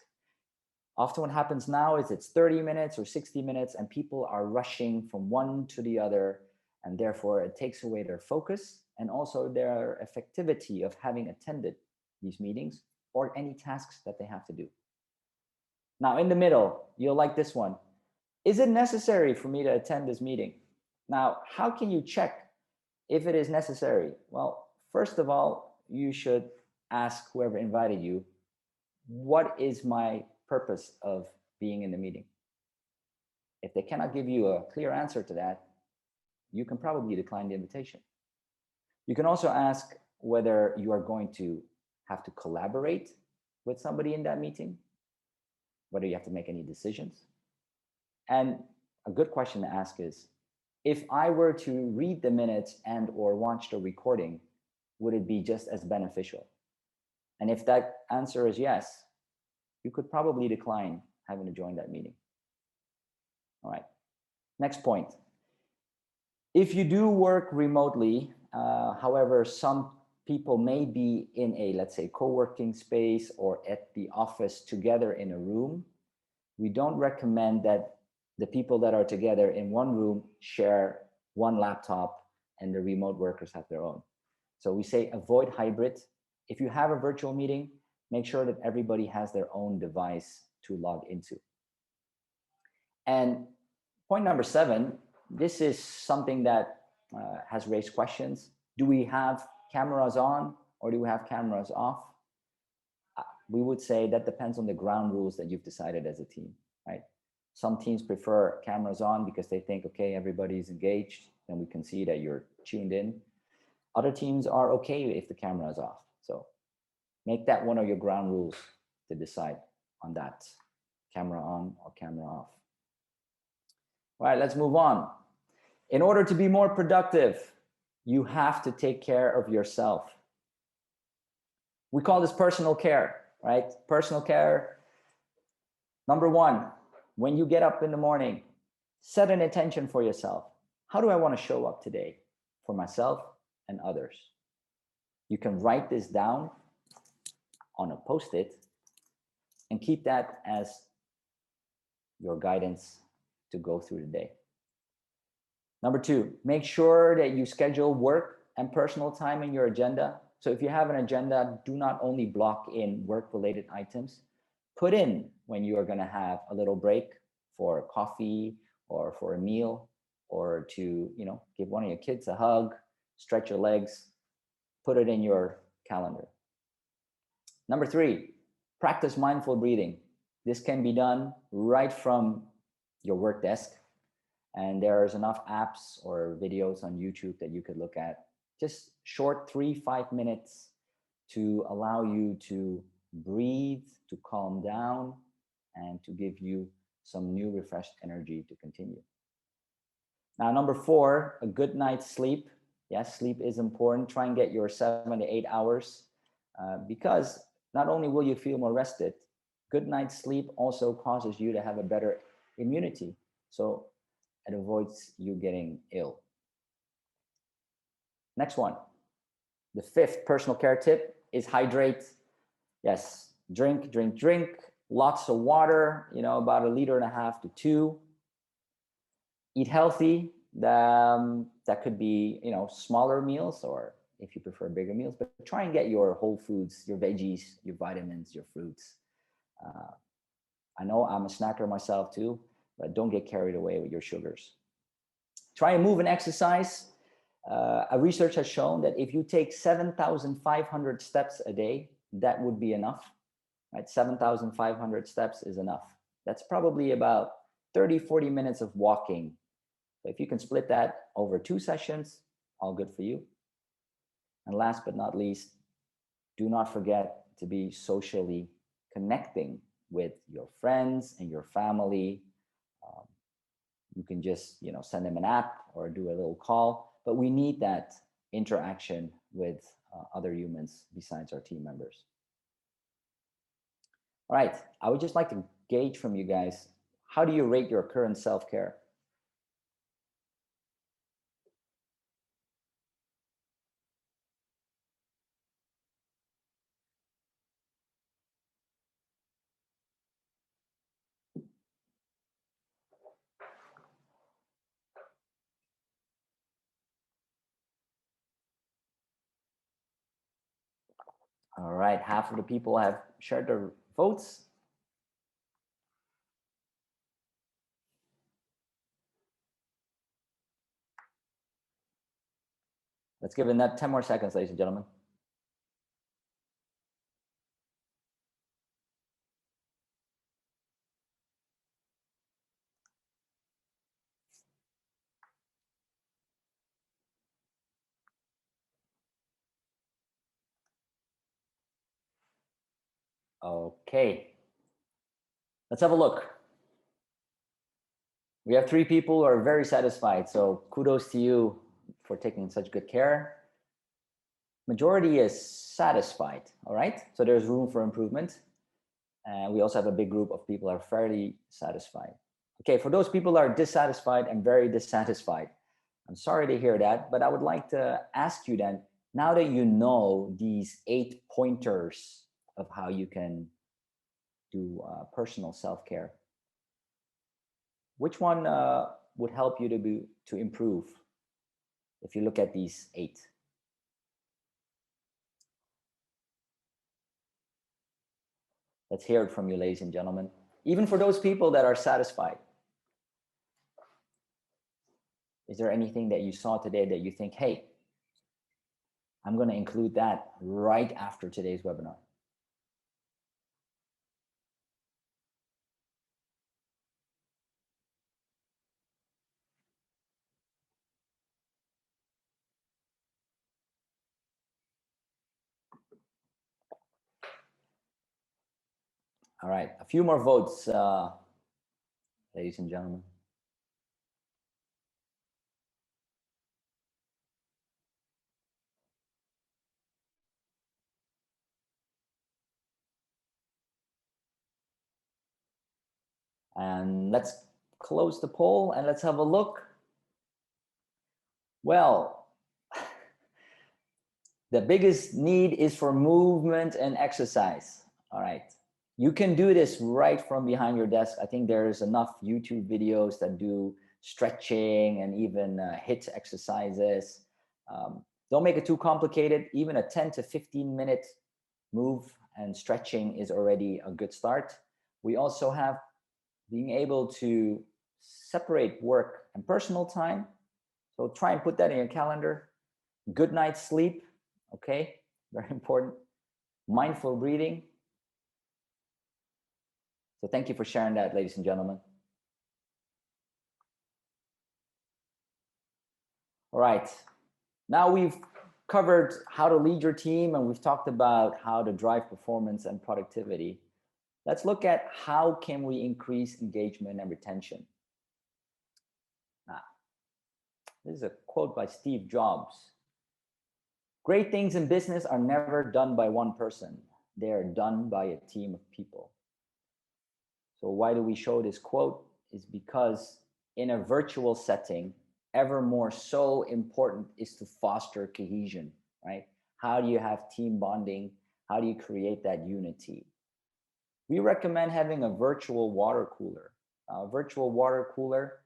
Often what happens now is it's 30 minutes or 60 minutes and people are rushing from one to the other, and therefore it takes away their focus and also their effectivity of having attended these meetings or any tasks that they have to do. Now in the middle, you'll like this one. Is it necessary for me to attend this meeting? Now, how can you check if it is necessary? Well, first of all, you should ask whoever invited you, what is my purpose of being in the meeting? If they cannot give you a clear answer to that, you can probably decline the invitation. You can also ask whether you are going to have to collaborate with somebody in that meeting, whether you have to make any decisions. And a good question to ask is, if I were to read the minutes and or watch the recording, would it be just as beneficial? And if that answer is yes, you could probably decline having to join that meeting. All right, next point. If you do work remotely, however, some people may be in a, let's say, co-working space or at the office together in a room, we don't recommend that the people that are together in one room share one laptop and the remote workers have their own. So we say avoid hybrid. If you have a virtual meeting, make sure that everybody has their own device to log into. And point number 7, this is something that has raised questions. Do we have cameras on or do we have cameras off? We would say that depends on the ground rules that you've decided as a team, right? Some teams prefer cameras on because they think, okay, everybody's engaged and we can see that you're tuned in. Other teams are okay if the camera is off. So make that one of your ground rules to decide on that, camera on or camera off. All right, let's move on. In order to be more productive, you have to take care of yourself. We call this personal care, right? Personal care. Number 1, when you get up in the morning, set an intention for yourself. How do I want to show up today for myself and others? You can write this down on a Post-it and keep that as your guidance to go through the day. Number 2, make sure that you schedule work and personal time in your agenda. So if you have an agenda, do not only block in work-related items. Put in when you are going to have a little break for coffee or for a meal, or to, give one of your kids a hug, stretch your legs. Put it in your calendar. Number 3, practice mindful breathing. This can be done right from your work desk. And there's enough apps or videos on YouTube that you could look at. Just short 3-5 minutes to allow you to breathe, to calm down, and to give you some new refreshed energy to continue. Now, number 4, a good night's sleep. Yes, sleep is important. Try and get your 7 to 8 hours because not only will you feel more rested, good night's sleep also causes you to have a better immunity. So it avoids you getting ill. Next one. The 5th personal care tip is hydrate. Yes, drink. Lots of water, about 1.5 liters to 2. Eat healthy. That could be, smaller meals, or if you prefer bigger meals, but try and get your whole foods, your veggies, your vitamins, your fruits. I know I'm a snacker myself too, but don't get carried away with your sugars. Try and move and exercise. A research has shown that if you take 7,500 steps a day, that would be enough, right? 7,500 steps is enough. That's probably about 30-40 minutes of walking. So if you can split that over 2 sessions, all good for you. And last but not least, do not forget to be socially connecting with your friends and your family. You can just, send them an app or do a little call, but we need that interaction with other humans besides our team members. All right, I would just like to gauge from you guys, how do you rate your current self-care? All right, half of the people have shared their votes. Let's give it that 10 more seconds, ladies and gentlemen. Okay, let's have a look. We have 3 people who are very satisfied, so kudos to you for taking such good care. Majority is satisfied, all right? So there's room for improvement. And we also have a big group of people who are fairly satisfied. Okay, for those people who are dissatisfied and very dissatisfied, I'm sorry to hear that, but I would like to ask you then, Now that you know these 8 pointers of how you can do personal self-care, which one would help you to improve if you look at these 8? Let's hear it from you, ladies and gentlemen. Even for those people that are satisfied. Is there anything that you saw today that you think, hey, I'm going to include that right after today's webinar? All right, a few more votes, ladies and gentlemen. And let's close the poll and let's have a look. Well, the biggest need is for movement and exercise. All right. You can do this right from behind your desk. I think there's enough YouTube videos that do stretching and even HIIT exercises. Don't make it too complicated. Even a 10 to 15 minute move and stretching is already a good start. We also have being able to separate work and personal time. So try and put that in your calendar. Good night's sleep, okay? Very important. Mindful breathing. So thank you for sharing that, ladies and gentlemen. All right, now we've covered how to lead your team and we've talked about how to drive performance and productivity. Let's look at how can we increase engagement and retention. Now, this is a quote by Steve Jobs. Great things in business are never done by one person. They are done by a team of people. So why do we show this quote? Is because in a virtual setting, ever more so important is to foster cohesion, right? How do you have team bonding? How do you create that unity? We recommend having a virtual water cooler. A virtual water cooler,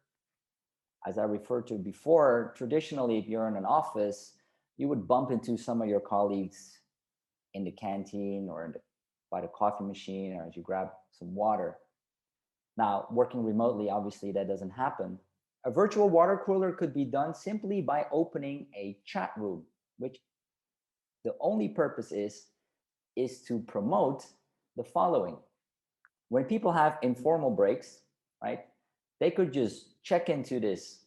as I referred to before, traditionally, if you're in an office, you would bump into some of your colleagues in the canteen or by the coffee machine or as you grab some water. Now, working remotely, obviously that doesn't happen. A virtual water cooler could be done simply by opening a chat room, which the only purpose is to promote the following. When people have informal breaks, right, they could just check into this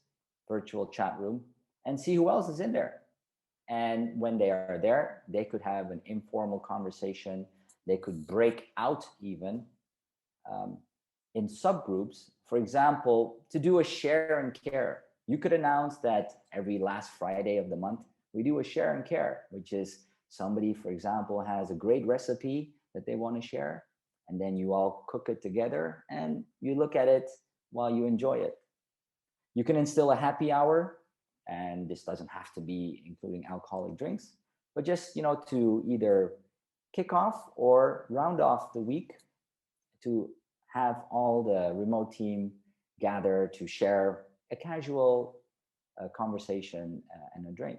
virtual chat room and see who else is in there. And when they are there, they could have an informal conversation. They could break out even in subgroups. For example, to do a share and care. You could announce that every last Friday of the month, we do a share and care, which is somebody, for example, has a great recipe that they want to share. And then you all cook it together and you look at it while you enjoy it. You can instill a happy hour, and this doesn't have to be including alcoholic drinks, but just, to either kick off or round off the week to have all the remote team gather to share a casual conversation and a drink.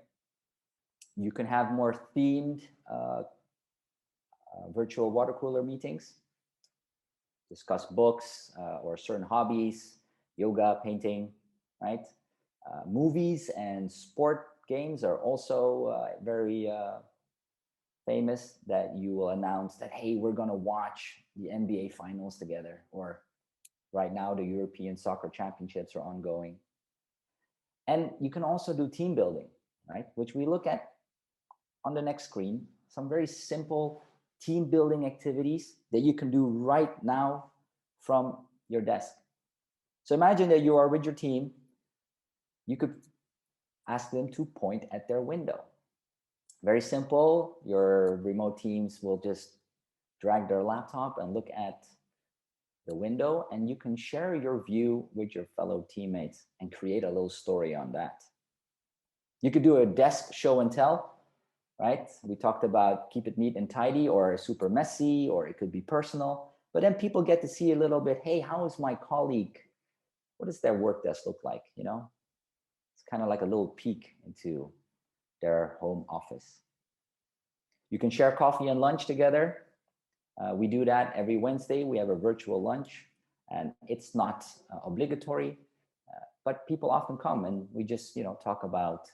You can have more themed virtual water cooler meetings, discuss books or certain hobbies, yoga, painting, right? Movies and sport games are also very famous, that you will announce that, hey, we're going to watch the NBA finals together, or right now the European Soccer Championships are ongoing. And you can also do team building, right? Which we look at on the next screen, some very simple team building activities that you can do right now from your desk. So imagine that you are with your team. You could ask them to point at their window. Very simple. Your remote teams will just drag their laptop and look at the window, and you can share your view with your fellow teammates and create a little story on that. You could do a desk show and tell. right? We talked about keep it neat and tidy, or super messy, or it could be personal. But then people get to see a little bit, hey, how is my colleague? What does their work desk look like? You know, it's kind of like a little peek into their home office. You can share coffee and lunch together. We do that every Wednesday. We have a virtual lunch, and it's not obligatory, but people often come and we just, you know, talk about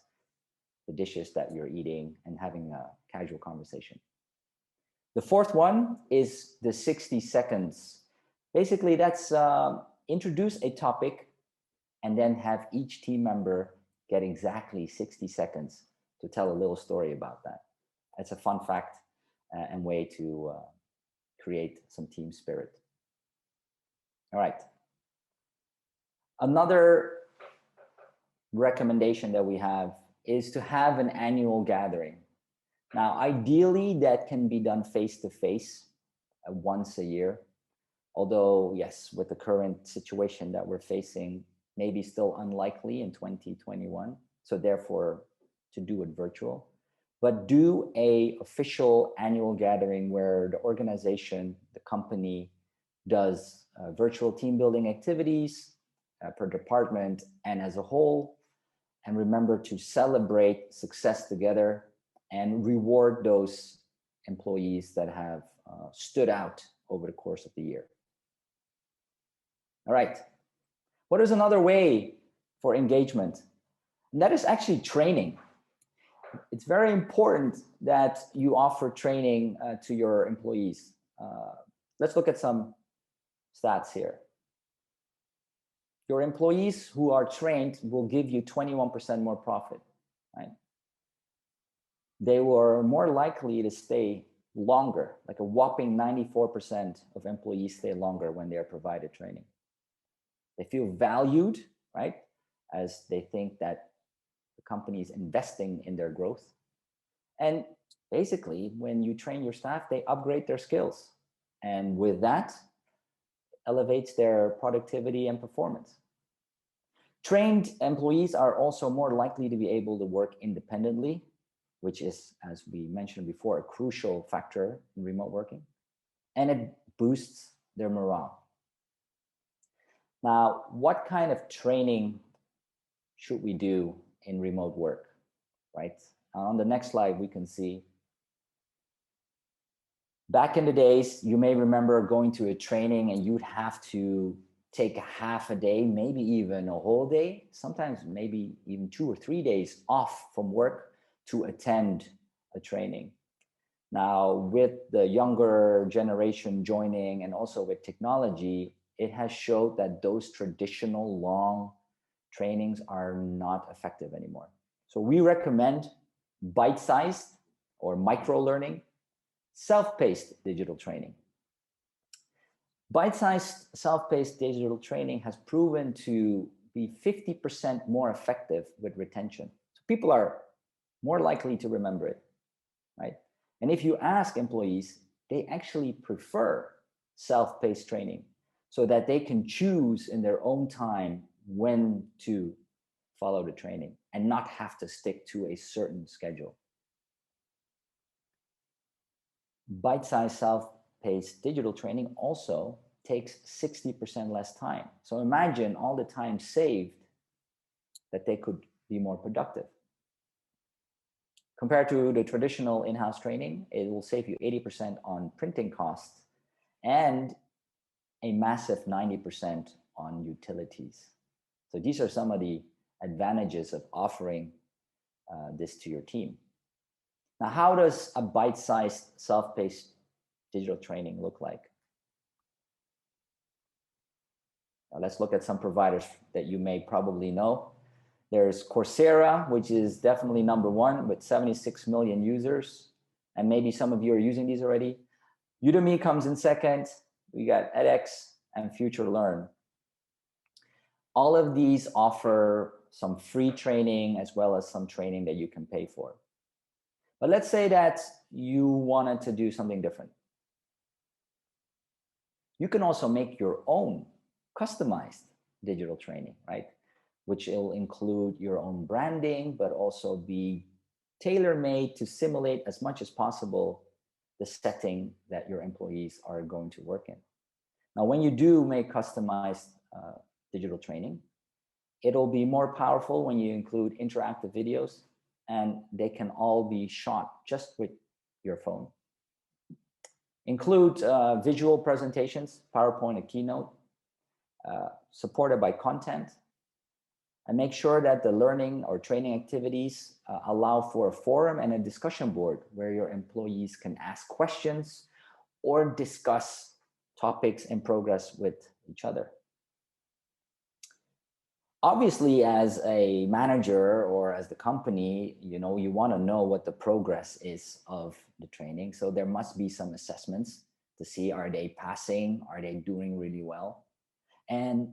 the dishes that you're eating and having a casual conversation. The fourth one is the 60 seconds. Basically, that's introduce a topic and then have each team member get exactly 60 seconds to tell a little story about that. It's a fun fact and way to create some team spirit. All right. Another recommendation that we have is to have an annual gathering. Now, ideally, that can be done face-to-face once a year. Although, yes, with the current situation that we're facing, maybe still unlikely in 2021. So therefore, to do it virtual. But do a official annual gathering where the organization, the company, does virtual team building activities per department and as a whole. And remember to celebrate success together and reward those employees that have stood out over the course of the year. All right. What is another way for engagement? And that is actually training. It's very important that you offer training to your employees. Let's look at some stats here. Your employees who are trained will give you 21% more profit, right? They were more likely to stay longer, like a whopping 94% of employees stay longer when they're provided training. They feel valued, right? As they think that the company is investing in their growth. And basically, when you train your staff, they upgrade their skills. And with that, elevates their productivity and performance. Trained employees are also more likely to be able to work independently, which is, as we mentioned before, a crucial factor in remote working. And it boosts their morale. Now, what kind of training should we do in remote work, right? On the next slide, we can see back in the days, you may remember going to a training and you'd have to take a half a day, maybe even a whole day, sometimes maybe even 2 or 3 days off from work to attend a training. Now, with the younger generation joining and also with technology, it has showed that those traditional long trainings are not effective anymore. So we recommend bite-sized or micro-learning, self-paced digital training. Bite-sized self-paced digital training has proven to be 50% more effective with retention. So people are more likely to remember it, right? And if you ask employees, they actually prefer self-paced training so that they can choose in their own time when to follow the training and not have to stick to a certain schedule. Bite-sized self-paced digital training also takes 60% less time. So imagine all the time saved that they could be more productive. Compared to the traditional in-house training, it will save you 80% on printing costs and a massive 90% on utilities. So these are some of the advantages of offering this to your team. Now, how does a bite-sized self-paced digital training look like? Now, let's look at some providers that you may probably know. There's Coursera, which is definitely number one with 76 million users. And maybe some of you are using these already. Udemy comes in second. We got edX and FutureLearn. All of these offer some free training as well as some training that you can pay for. But let's say that you wanted to do something different. You can also make your own customized digital training, right? Which will include your own branding, but also be tailor-made to simulate as much as possible the setting that your employees are going to work in. Now, when you do make customized digital training, it'll be more powerful when you include interactive videos, and they can all be shot just with your phone. Include visual presentations, PowerPoint, a keynote, supported by content, and make sure that the learning or training activities allow for a forum and a discussion board where your employees can ask questions or discuss topics in progress with each other. Obviously, as a manager or as the company, you want to know what the progress is of the training. So there must be some assessments to see, are they passing? Are they doing really well? And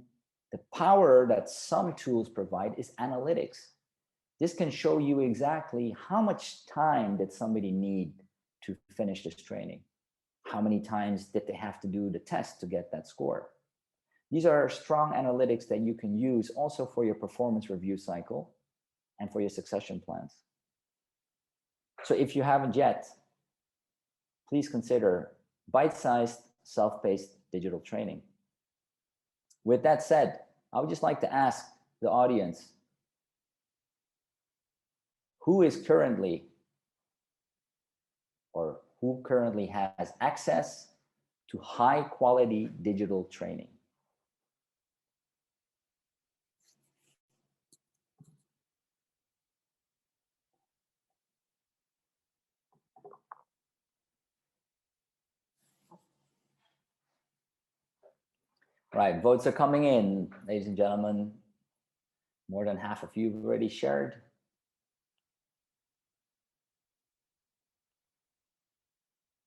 the power that some tools provide is analytics. This can show you exactly how much time did somebody need to finish this training? How many times did they have to do the test to get that score? These are strong analytics that you can use also for your performance review cycle and for your succession plans. So if you haven't yet, please consider bite-sized, self-paced digital training. With that said, I would just like to ask the audience, who currently has access to high quality digital training? Right, votes are coming in, ladies and gentlemen. More than half of you have already shared.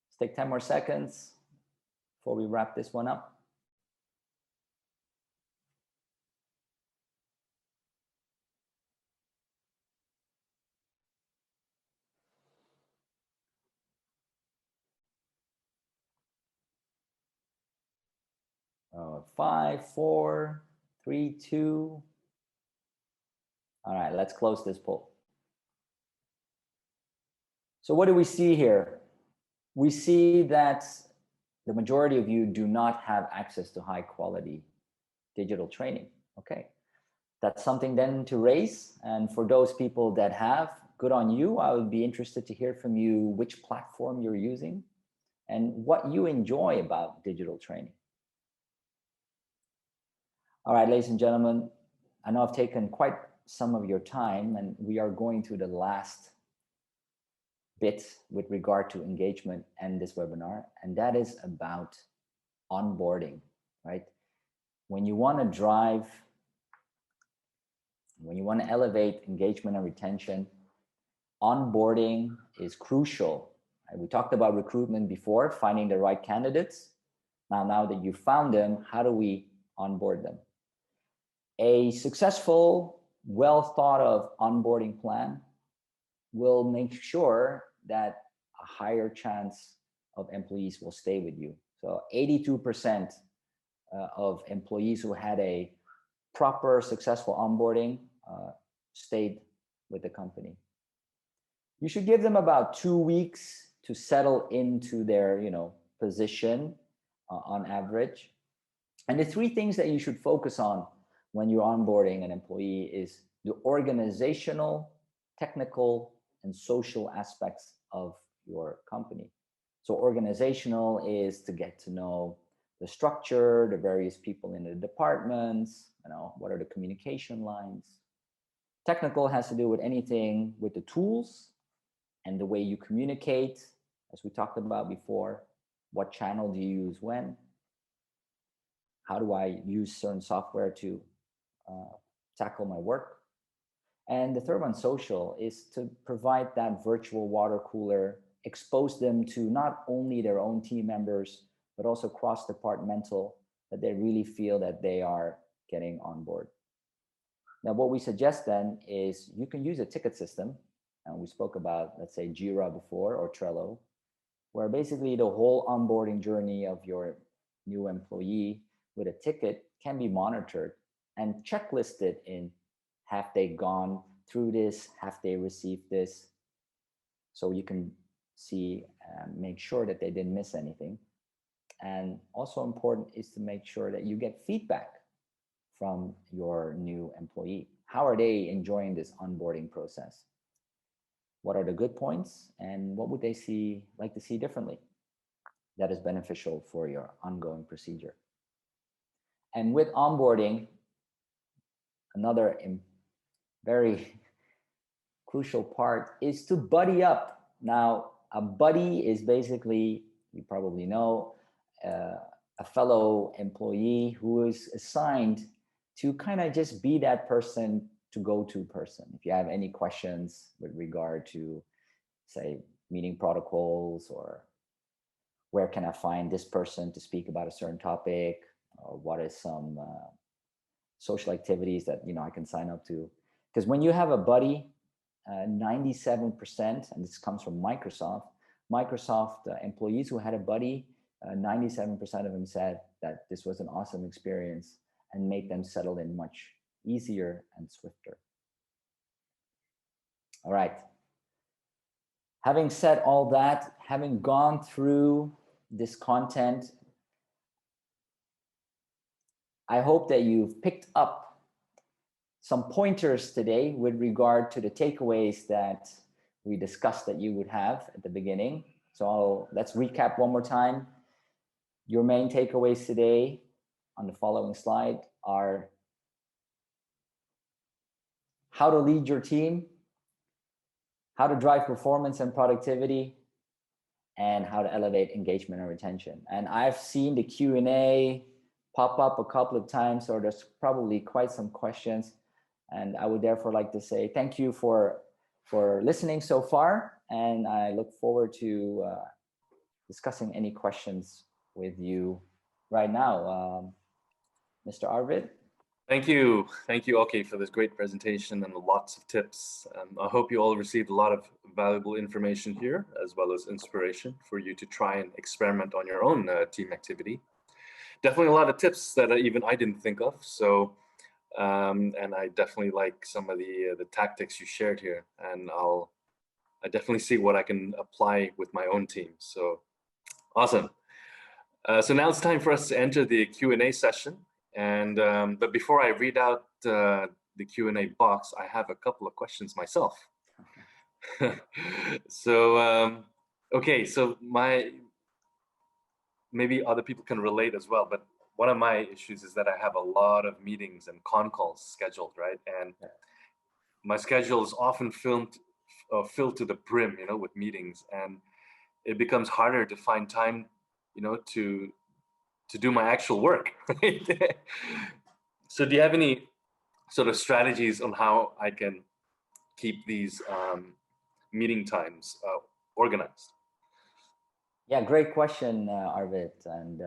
Let's take 10 more seconds before we wrap this one up. Five, four, three, two. All right, let's close this poll. So what do we see here? We see that the majority of you do not have access to high quality digital training. Okay, that's something then to raise. And for those people that have, good on you. I would be interested to hear from you which platform you're using and what you enjoy about digital training. All right, ladies and gentlemen, I know I've taken quite some of your time, and we are going to the last bit with regard to engagement and this webinar, and that is about onboarding, right? When you want to elevate engagement and retention, onboarding is crucial. Right? We talked about recruitment before, finding the right candidates. Now that you found them, how do we onboard them? A successful, well thought of onboarding plan will make sure that a higher chance of employees will stay with you. So 82% of employees who had a proper, successful onboarding stayed with the company. You should give them about 2 weeks to settle into their position on average. And the three things that you should focus on when you're onboarding an employee is the organizational, technical, and social aspects of your company. So organizational is to get to know the structure, the various people in the departments, what are the communication lines. Technical has to do with anything with the tools and the way you communicate, as we talked about before. What channel do you use when? How do I use certain software to tackle my work? And the third one, social, is to provide that virtual water cooler, expose them to not only their own team members, but also cross-departmental, that they really feel that they are getting on board. Now, what we suggest then is you can use a ticket system. And we spoke about, let's say, Jira before, or Trello, where basically the whole onboarding journey of your new employee with a ticket can be monitored and checklisted in, have they gone through this? Have they received this? so you can see, make sure that they didn't miss anything. And also important is to make sure that you get feedback from your new employee. How are they enjoying this onboarding process? What are the good points, and what would they like to see differently that is beneficial for your ongoing procedure? And with onboarding, another very crucial part is to buddy up. Now, a buddy is basically, you probably know, a fellow employee who is assigned to kind of just be that person, to go-to person. If you have any questions with regard to, say, meeting protocols, or where can I find this person to speak about a certain topic, or what is some social activities that I can sign up to. Because when you have a buddy, 97%, and this comes from Microsoft employees who had a buddy, 97% of them said that this was an awesome experience and made them settle in much easier and swifter. All right. Having said all that, having gone through this content, I hope that you've picked up some pointers today with regard to the takeaways that we discussed that you would have at the beginning. So let's recap one more time. Your main takeaways today on the following slide are how to lead your team, how to drive performance and productivity, and how to elevate engagement and retention. And I've seen the Q&A pop up a couple of times, so there's probably quite some questions. And I would therefore like to say thank you for listening so far. And I look forward to discussing any questions with you right now. Mr. Arvid? Thank you, Oky, for this great presentation and lots of tips. I hope you all received a lot of valuable information here, as well as inspiration for you to try and experiment on your own team activity. Definitely a lot of tips that even I didn't think of. So, and I definitely like some of the tactics you shared here, and I definitely see what I can apply with my own team. So, awesome. So now it's time for us to enter the Q&A session. And but before I read out the Q&A box, I have a couple of questions myself. So okay, so maybe other people can relate as well, but one of my issues is that I have a lot of meetings and con calls scheduled, right? And my schedule is often filled to the brim, with meetings, and it becomes harder to find time, to do my actual work. Right? So do you have any sort of strategies on how I can keep these meeting times organized? Yeah, great question, Arvid. And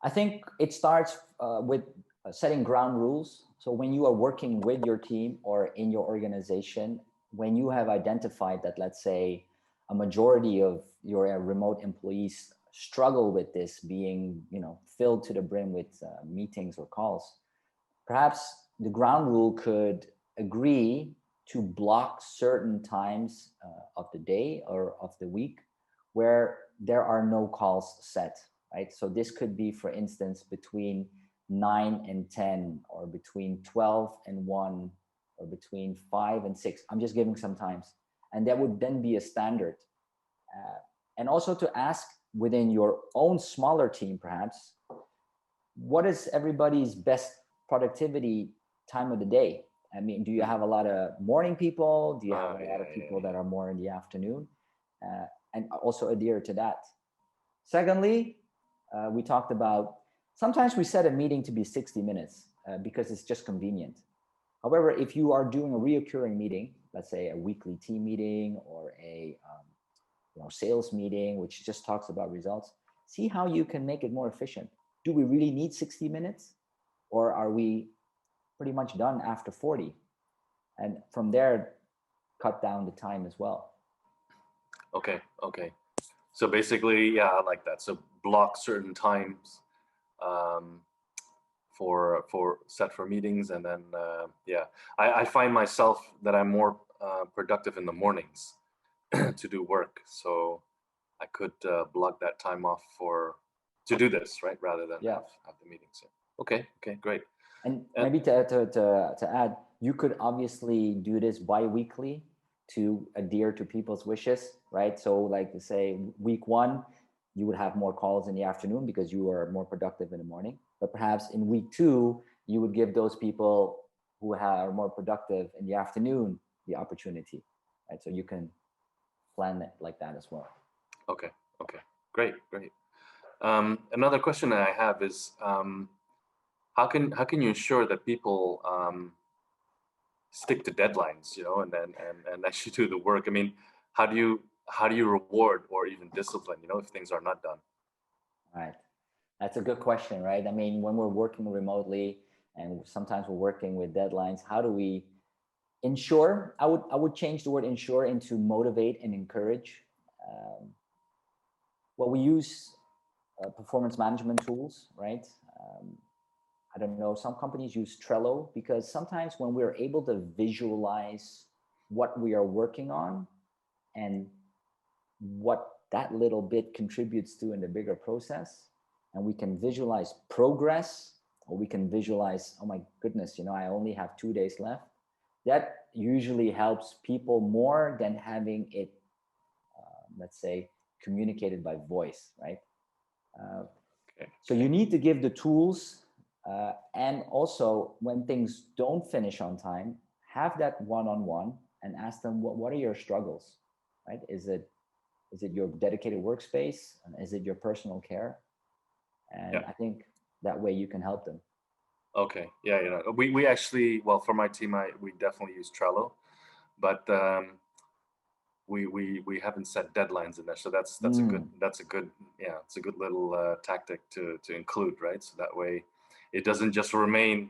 I think it starts with setting ground rules. So when you are working with your team or in your organization, when you have identified that, let's say, a majority of your remote employees struggle with this, being filled to the brim with meetings or calls, perhaps the ground rule could agree to block certain times of the day or of the week where there are no calls set, right? So this could be, for instance, between 9 and 10, or between 12 and 1, or between 5 and 6. I'm just giving some times. And that would then be a standard. And also to ask within your own smaller team, perhaps, what is everybody's best productivity time of the day? I mean, do you have a lot of morning people? Do you have a lot of people that are more in the afternoon? And also adhere to that. Secondly, we talked about, sometimes we set a meeting to be 60 minutes because it's just convenient. However, if you are doing a reoccurring meeting, let's say a weekly team meeting or a sales meeting, which just talks about results, see how you can make it more efficient. Do we really need 60 minutes? Or are we pretty much done after 40? And from there, cut down the time as well. Okay. So basically, yeah, I like that. So block certain times for meetings, and then I find myself that I'm more productive in the mornings. to do work. So I could block that time off to do this, right? Rather than have the meetings. Yeah. Okay, great. And maybe to add, you could obviously do this bi-weekly to adhere to people's wishes, right? So like to say week 1, you would have more calls in the afternoon because you are more productive in the morning. But perhaps in week 2, you would give those people who are more productive in the afternoon the opportunity, right? So you can plan it like that as well. Okay, great. Another question that I have is, how can you ensure that people stick to deadlines, and actually do the work? I mean, how do you reward or even discipline, if things are not done? Right. That's a good question, right? I mean, when we're working remotely and sometimes we're working with deadlines, how do we ensure? I would change the word ensure into motivate and encourage. Well, we use performance management tools, right? I don't know, some companies use Trello because sometimes when we're able to visualize what we are working on and what that little bit contributes to in the bigger process, and we can visualize progress, or we can visualize, oh my goodness, I only have 2 days left. That usually helps people more than having it, let's say, communicated by voice, right? So you need to give the tools, and also when things don't finish on time, have that one-on-one and ask them, what are your struggles, right? Is it your dedicated workspace? Is it your personal care? And I think that way you can help them. Okay. Yeah. We actually, well, for my team, we definitely use Trello, but we haven't set deadlines in there. So that's a good it's a good little tactic to include, right? So that way it doesn't just remain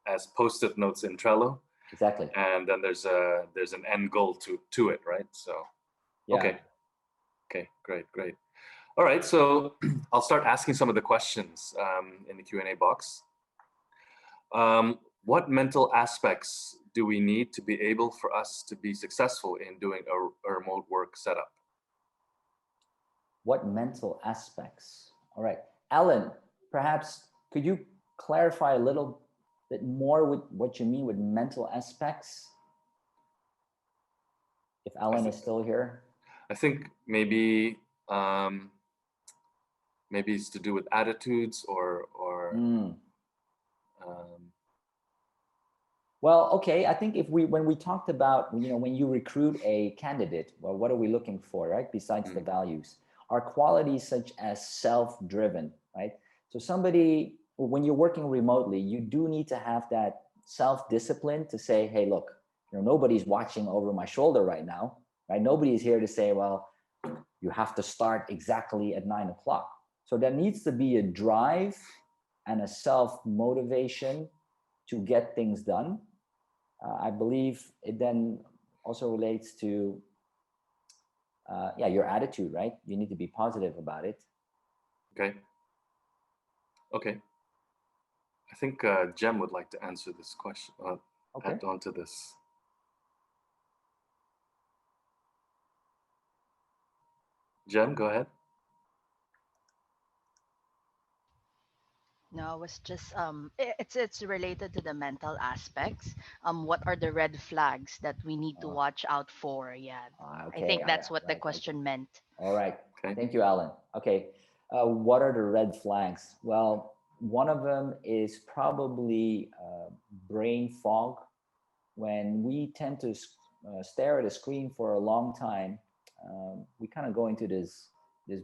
as post-it notes in Trello. Exactly. And then there's an end goal to it, right? So okay, great. All right, so I'll start asking some of the questions in the Q&A box. What mental aspects do we need to be able for us to be successful in doing a remote work setup? What mental aspects? All right, Alan, perhaps could you clarify a little bit more with what you mean with mental aspects? If Alan is still here. I think maybe it's to do with attitudes or well, okay. I think when we talked about, when you recruit a candidate, well, what are we looking for, right? Besides the values, are qualities such as self-driven, right? So somebody, when you're working remotely, you do need to have that self-discipline to say, hey, look, nobody's watching over my shoulder right now, right? Nobody's here to say, well, you have to start exactly at 9 o'clock. So there needs to be a drive and a self-motivation to get things done. I believe it then also relates to, your attitude, right? You need to be positive about it. Okay. I think Jem would like to answer this question, add on to this. Jem, go ahead. No, it was just it's related to the mental aspects. What are the red flags that we need to watch out for? Yeah, I think that's what the question meant. All right. Thank you, Alan. Okay. What are the red flags? Well, one of them is probably brain fog. When we tend to stare at a screen for a long time, we kind of go into this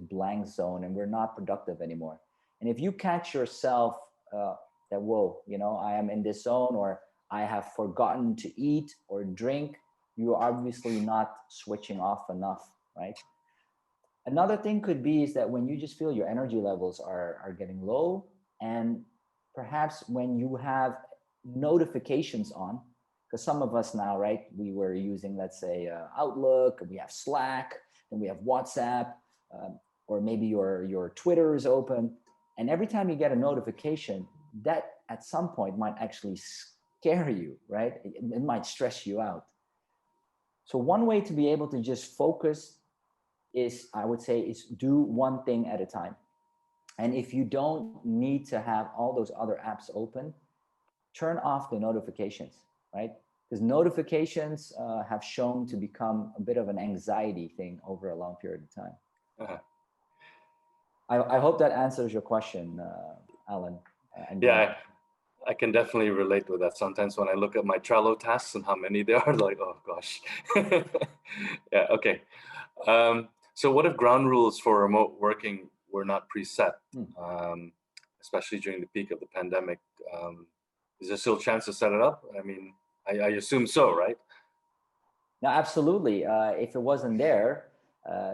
blank zone and we're not productive anymore. And if you catch yourself that, whoa, I am in this zone, or I have forgotten to eat or drink, you're obviously not switching off enough, right? Another thing could be is that when you just feel your energy levels are getting low, and perhaps when you have notifications on, because some of us now, right, we were using, let's say, Outlook, we have Slack, and we have WhatsApp, or maybe your Twitter is open. And every time you get a notification, that at some point might actually scare you, right? It might stress you out. So one way to be able to just focus is, I would say, is do one thing at a time. And if you don't need to have all those other apps open, turn off the notifications, right? Because notifications have shown to become a bit of an anxiety thing over a long period of time. Uh-huh. I hope that answers your question, Alan. Yeah, I can definitely relate with that. Sometimes when I look at my Trello tasks and how many there are, like, oh gosh. Yeah, okay. So what if ground rules for remote working were not preset, especially during the peak of the pandemic? Is there still a chance to set it up? I mean, I assume so, right? No, absolutely. If it wasn't there,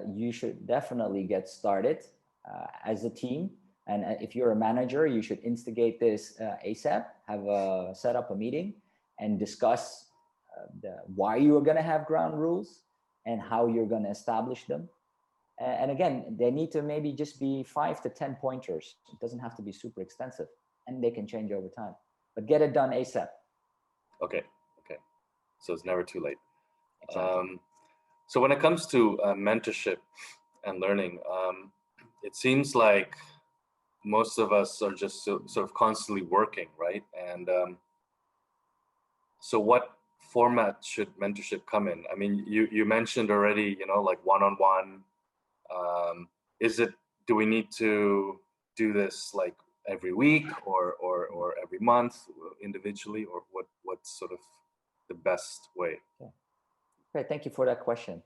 you should definitely get started as a team. And if you're a manager, you should instigate this ASAP, set up a meeting and discuss why you are going to have ground rules and how you're going to establish them. And again, they need to maybe just be 5 to 10 pointers. It doesn't have to be super extensive, and they can change over time. But get it done ASAP. Okay. So it's never too late. Exactly. So when it comes to mentorship and learning, it seems like most of us are just sort of constantly working, right? And so what format should mentorship come in? I mean, you mentioned already, like one-on-one. Do we need to do this like every week or every month individually, or what's sort of the best way? Okay, thank you for that question.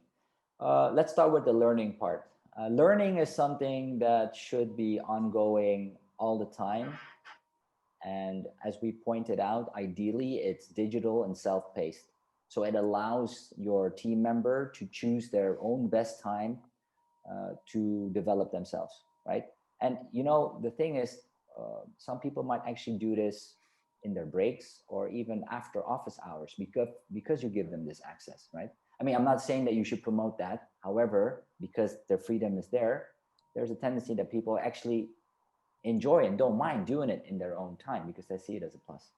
Let's start with the learning part. Learning is something that should be ongoing all the time. And as we pointed out, ideally it's digital and self-paced. So it allows your team member to choose their own best time to develop themselves, right? And the thing is, some people might actually do this in their breaks or even after office hours because you give them this access, right? I mean, I'm not saying that you should promote that. However, because their freedom is there, there's a tendency that people actually enjoy and don't mind doing it in their own time because they see it as a plus.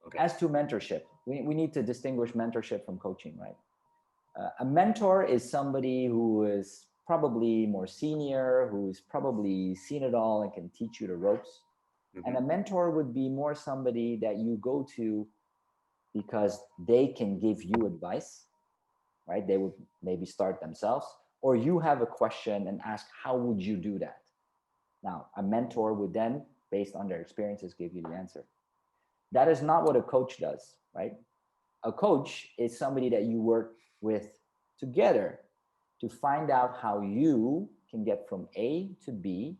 Okay. As to mentorship, we need to distinguish mentorship from coaching, right? A mentor is somebody who is probably more senior, who's probably seen it all and can teach you the ropes. Mm-hmm. And a mentor would be more somebody that you go to because they can give you advice, right? They would maybe start themselves, or you have a question and ask, how would you do that? Now, a mentor would then, based on their experiences, give you the answer. That is not what a coach does, right? A coach is somebody that you work with together to find out how you can get from A to B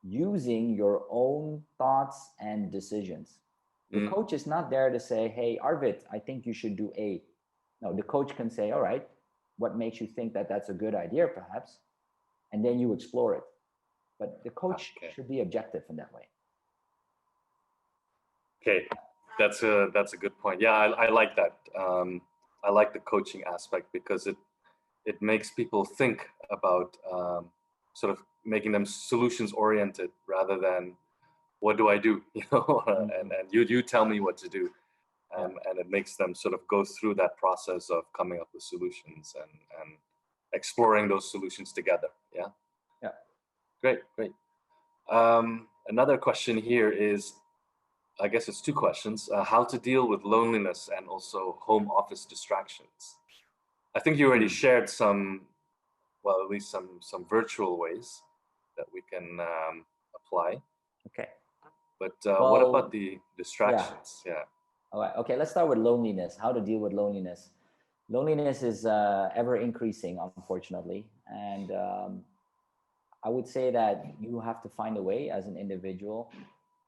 using your own thoughts and decisions. The coach is not there to say, hey, Arvid, I think you should do A. No, the coach can say, all right, what makes you think that that's a good idea, perhaps? And then you explore it. But the coach should be objective in that way. Okay, that's a good point. Yeah, I like that. I like the coaching aspect because it makes people think about sort of making them solutions oriented rather than what do I do, and you tell me what to do, and it makes them sort of go through that process of coming up with solutions and exploring those solutions together. Yeah. Great. Another question here is, I guess it's two questions. How to deal with loneliness and also home office distractions. I think you already shared some, well, at least some virtual ways that we can apply. Okay. But what about the distractions? Yeah. All right. Okay, let's start with loneliness. How to deal with loneliness. Loneliness is ever increasing, unfortunately. And I would say that you have to find a way as an individual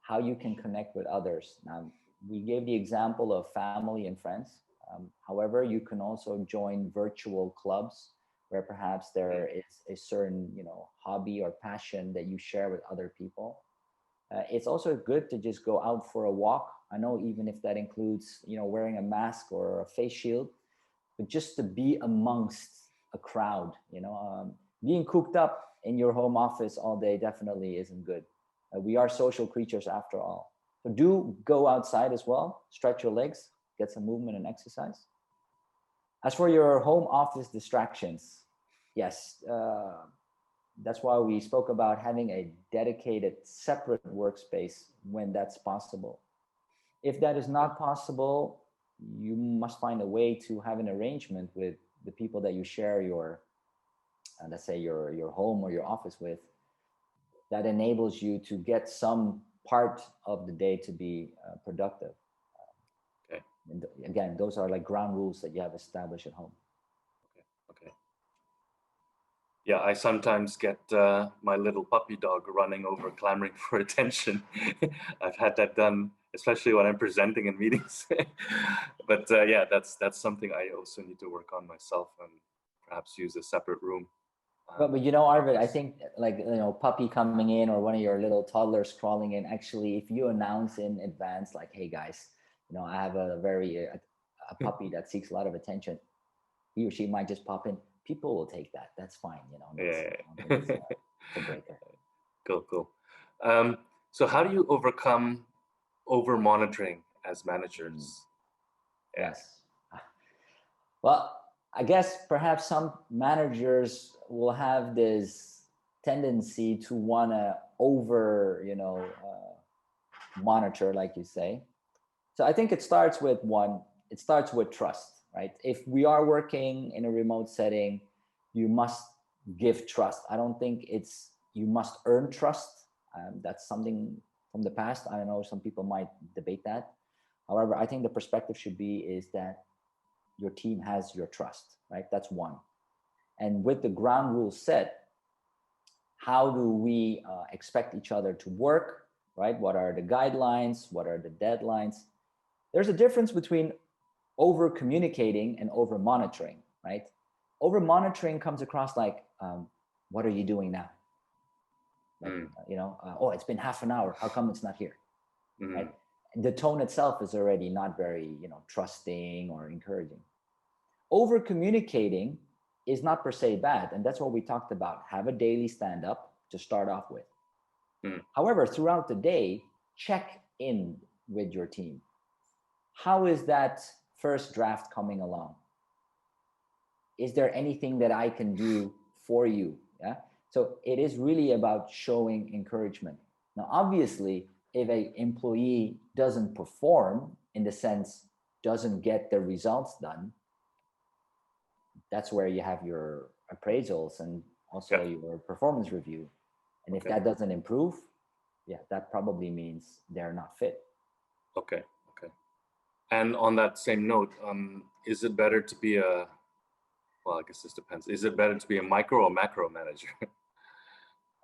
how you can connect with others. Now, we gave the example of family and friends. However, you can also join virtual clubs where perhaps there is a certain, hobby or passion that you share with other people. It's also good to just go out for a walk. I know even if that includes, wearing a mask or a face shield, but just to be amongst a crowd, being cooped up in your home office all day definitely isn't good. We are social creatures after all. So do go outside as well, stretch your legs, get some movement and exercise. As for your home office distractions, yes, that's why we spoke about having a dedicated, separate workspace when that's possible. If that is not possible, you must find a way to have an arrangement with the people that you share your, let's say your home or your office with, that enables you to get some part of the day to be productive. Okay. And again, those are like ground rules that you have established at home. Okay. Yeah, I sometimes get my little puppy dog running over, clamoring for attention. I've had that done, especially when I'm presenting in meetings. But yeah, that's something I also need to work on myself and perhaps use a separate room. But you know, Arvid, I think like, you know, puppy coming in or one of your little toddlers crawling in, actually, if you announce in advance, like, hey guys, you know, I have a puppy that seeks a lot of attention, he or she might just pop in. People will take that. That's fine, you know. It's a breaker. Cool. So how do you overcome over monitoring as managers? Yes. Well, I guess perhaps some managers will have this tendency to want to over, monitor, like you say. So I think it starts with trust, right? If we are working in a remote setting, you must give trust. I don't think you must earn trust. That's something from the past. I don't know, some people might debate that. However, I think the perspective should be is that your team has your trust, right? That's one. And with the ground rules set, how do we expect each other to work, right? What are the guidelines? What are the deadlines? There's a difference between over communicating and over monitoring, right? Over monitoring comes across like, what are you doing now? Like, oh, it's been half an hour. How come it's not here? Right? The tone itself is already not very, trusting or encouraging. Over communicating is not per se bad. And that's what we talked about. Have a daily stand up to start off with. However, throughout the day, check in with your team. How is that first draft coming along? Is there anything that I can do for you? Yeah. So it is really about showing encouragement. Now, obviously, if an employee doesn't perform, in the sense doesn't get the results done, that's where you have your appraisals and also your performance review. And if that doesn't improve, that probably means they're not fit. Okay. And on that same note, is it better to be I guess this depends. Is it better to be a micro or macro manager?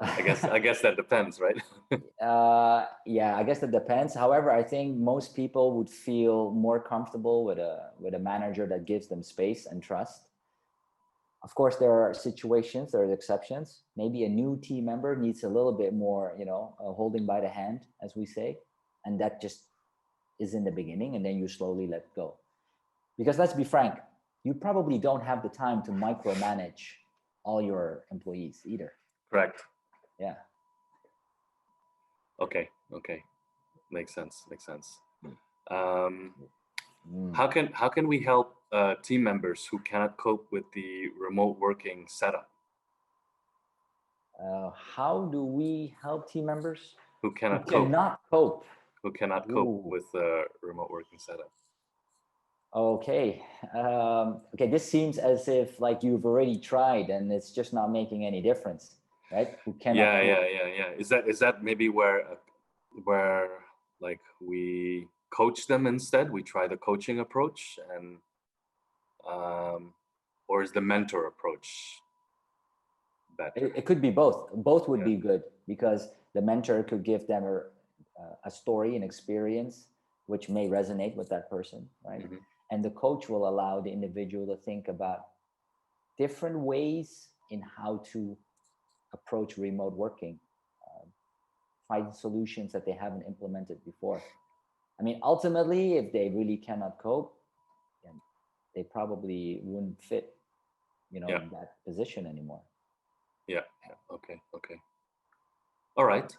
I guess that depends, right? I guess that depends. However, I think most people would feel more comfortable with a manager that gives them space and trust. Of course, there are situations, there are exceptions. Maybe a new team member needs a little bit more, holding by the hand, as we say, and that just is in the beginning, and then you slowly let go. Because let's be frank, you probably don't have the time to micromanage all your employees either. Correct. Yeah. Okay. Makes sense. How can we help team members who cannot cope with the remote working setup? How do we help team members who cannot cope with the remote working setup? Okay. This seems as if like you've already tried and it's just not making any difference, right? Who cannot cope. Is that maybe where like we coach them instead? We try the coaching approach, and or is the mentor approach better? It could be both. Both would be good, because the mentor could give them a story, an experience, which may resonate with that person, right? Mm-hmm. And the coach will allow the individual to think about different ways in how to approach remote working, find solutions that they haven't implemented before. I mean, ultimately, if they really cannot cope, then they probably wouldn't fit, in that position anymore. Yeah. Okay. All right.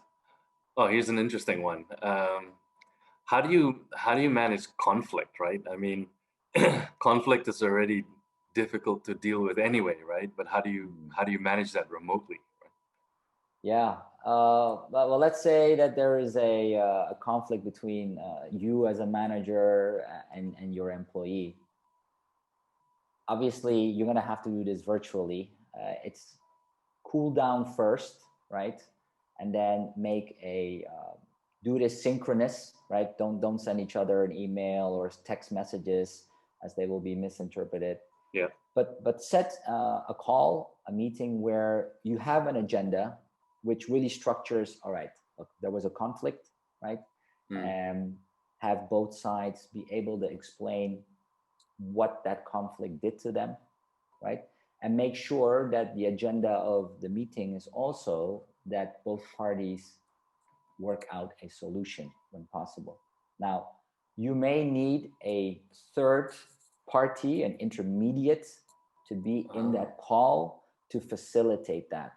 Oh, here's an interesting one. How do you manage conflict, right? I mean, conflict is already difficult to deal with anyway, right? But how do you manage that remotely? Yeah. Well, let's say that there is a conflict between you as a manager and your employee. Obviously, you're going to have to do this virtually. It's cool down first, right? And then make do this synchronous, right? Don't send each other an email or text messages, as they will be misinterpreted. Yeah. But set a call, a meeting where you have an agenda which really structures, all right, look, there was a conflict, right? And have both sides be able to explain what that conflict did to them, right? And make sure that the agenda of the meeting is also that both parties work out a solution when possible. Now, you may need a third party, an intermediate, to be in that call to facilitate that,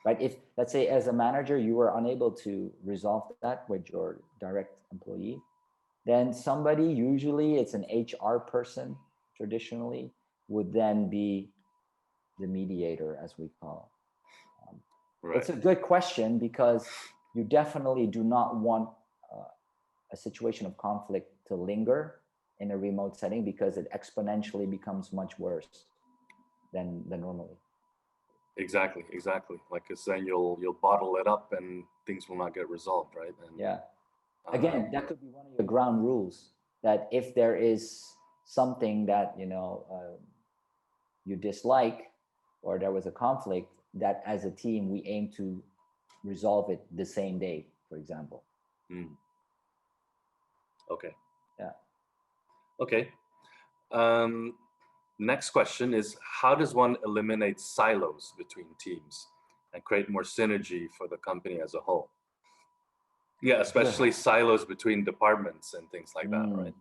right? If, let's say, as a manager, you were unable to resolve that with your direct employee, then somebody, usually it's an HR person, traditionally, would then be the mediator, as we call. Right. It's a good question, because you definitely do not want a situation of conflict to linger in a remote setting, because it exponentially becomes much worse than normally. Exactly. Like I said, you'll bottle it up and things will not get resolved, right? And, yeah. Again, that could be one of your ground rules, that if there is something that you dislike, or there was a conflict, that as a team we aim to resolve it the same day, for example. Okay. Yeah. Okay. Next question is, how does one eliminate silos between teams and create more synergy for the company as a whole? Yeah, especially silos between departments and things like that, right?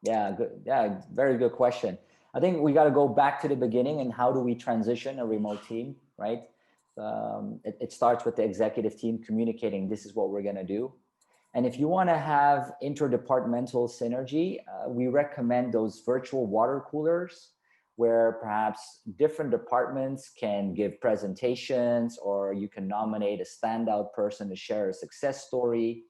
Yeah, good. Yeah, very good question. I think we got to go back to the beginning, and how do we transition a remote team, right? It starts with the executive team communicating, this is what we're going to do. And if you want to have interdepartmental synergy, we recommend those virtual water coolers, where perhaps different departments can give presentations, or you can nominate a standout person to share a success story.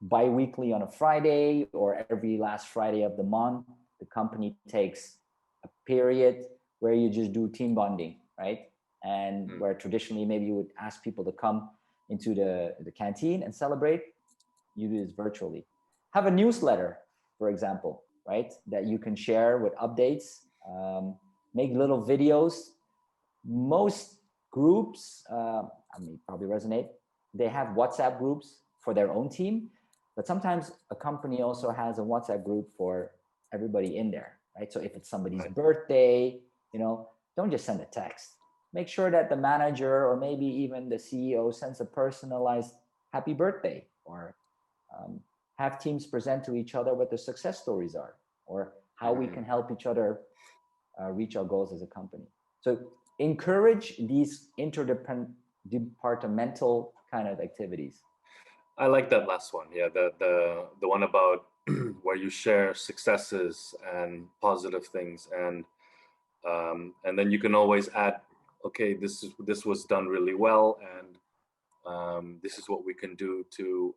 Bi-weekly on a Friday, or every last Friday of the month, the company takes a period where you just do team bonding, right? And where traditionally maybe you would ask people to come into the canteen and celebrate, you do this virtually. Have a newsletter, for example, right? That you can share with updates, make little videos. Most groups, probably resonate, they have WhatsApp groups for their own team, but sometimes a company also has a WhatsApp group for everybody in there, right? So if it's somebody's birthday, don't just send a text. Make sure that the manager, or maybe even the CEO, sends a personalized happy birthday, or have teams present to each other what the success stories are, or how we can help each other reach our goals as a company. So encourage these interdepartmental kind of activities. I like that last one. Yeah, the one about where you share successes and positive things, and then you can always add, okay, this was done really well, and this is what we can do to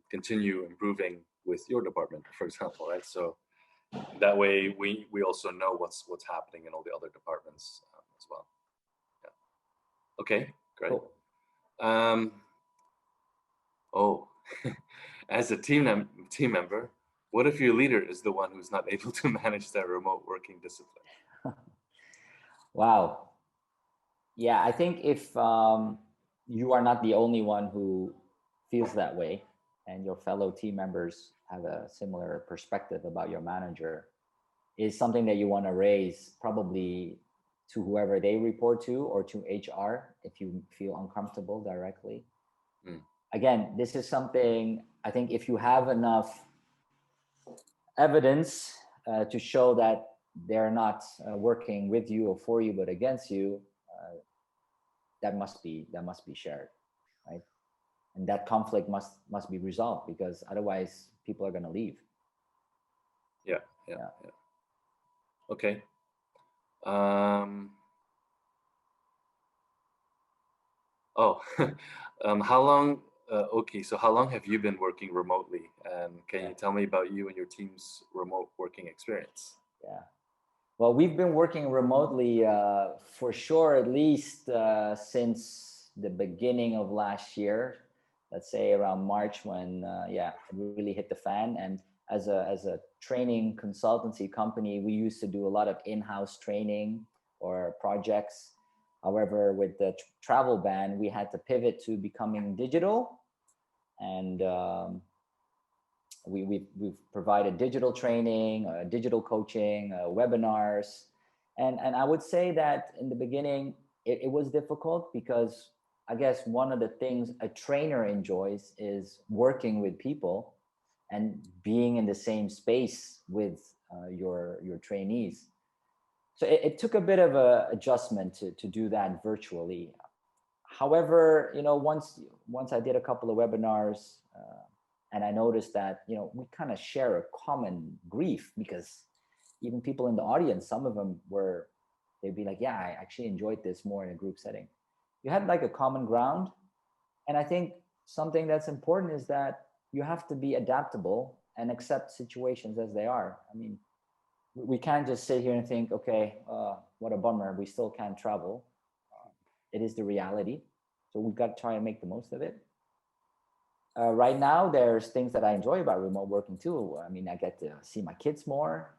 continue improving with your department, for example, right? So that way we also know what's happening in all the other departments as well. Yeah. Okay, great. Cool. As a team member, what if your leader is the one who's not able to manage their remote working discipline? Wow. Yeah, I think if you are not the only one who feels that way, and your fellow team members have a similar perspective about your manager, is something that you want to raise probably to whoever they report to, or to HR if you feel uncomfortable directly. Again, this is something, I think, if you have enough evidence to show that they're not working with you or for you, but against you, that must be shared, right? And that conflict must be resolved, because otherwise people are going to leave. Yeah. Okay. Um, oh, how long, okay, so how long have you been working remotely? And can you tell me about you and your team's remote working experience? Yeah. Well, we've been working remotely for sure, at least since the beginning of last year. Let's say around March, when it really hit the fan. And as a training consultancy company, we used to do a lot of in-house training or projects. However, with the travel ban, we had to pivot to becoming digital, and we've provided digital training, digital coaching, webinars, and I would say that in the beginning it was difficult because I guess one of the things a trainer enjoys is working with people and being in the same space with your trainees. So it took a bit of a adjustment to do that virtually. However, once I did a couple of webinars, and I noticed that we kind of share a common grief, because even people in the audience, some of them they'd be like, yeah, I actually enjoyed this more in a group setting. You had like a common ground. And I think something that's important is that you have to be adaptable and accept situations as they are. I mean, we can't just sit here and think, okay, what a bummer, we still can't travel. It is the reality. So we've got to try and make the most of it. Right now, there's things that I enjoy about remote working too. I mean, I get to see my kids more.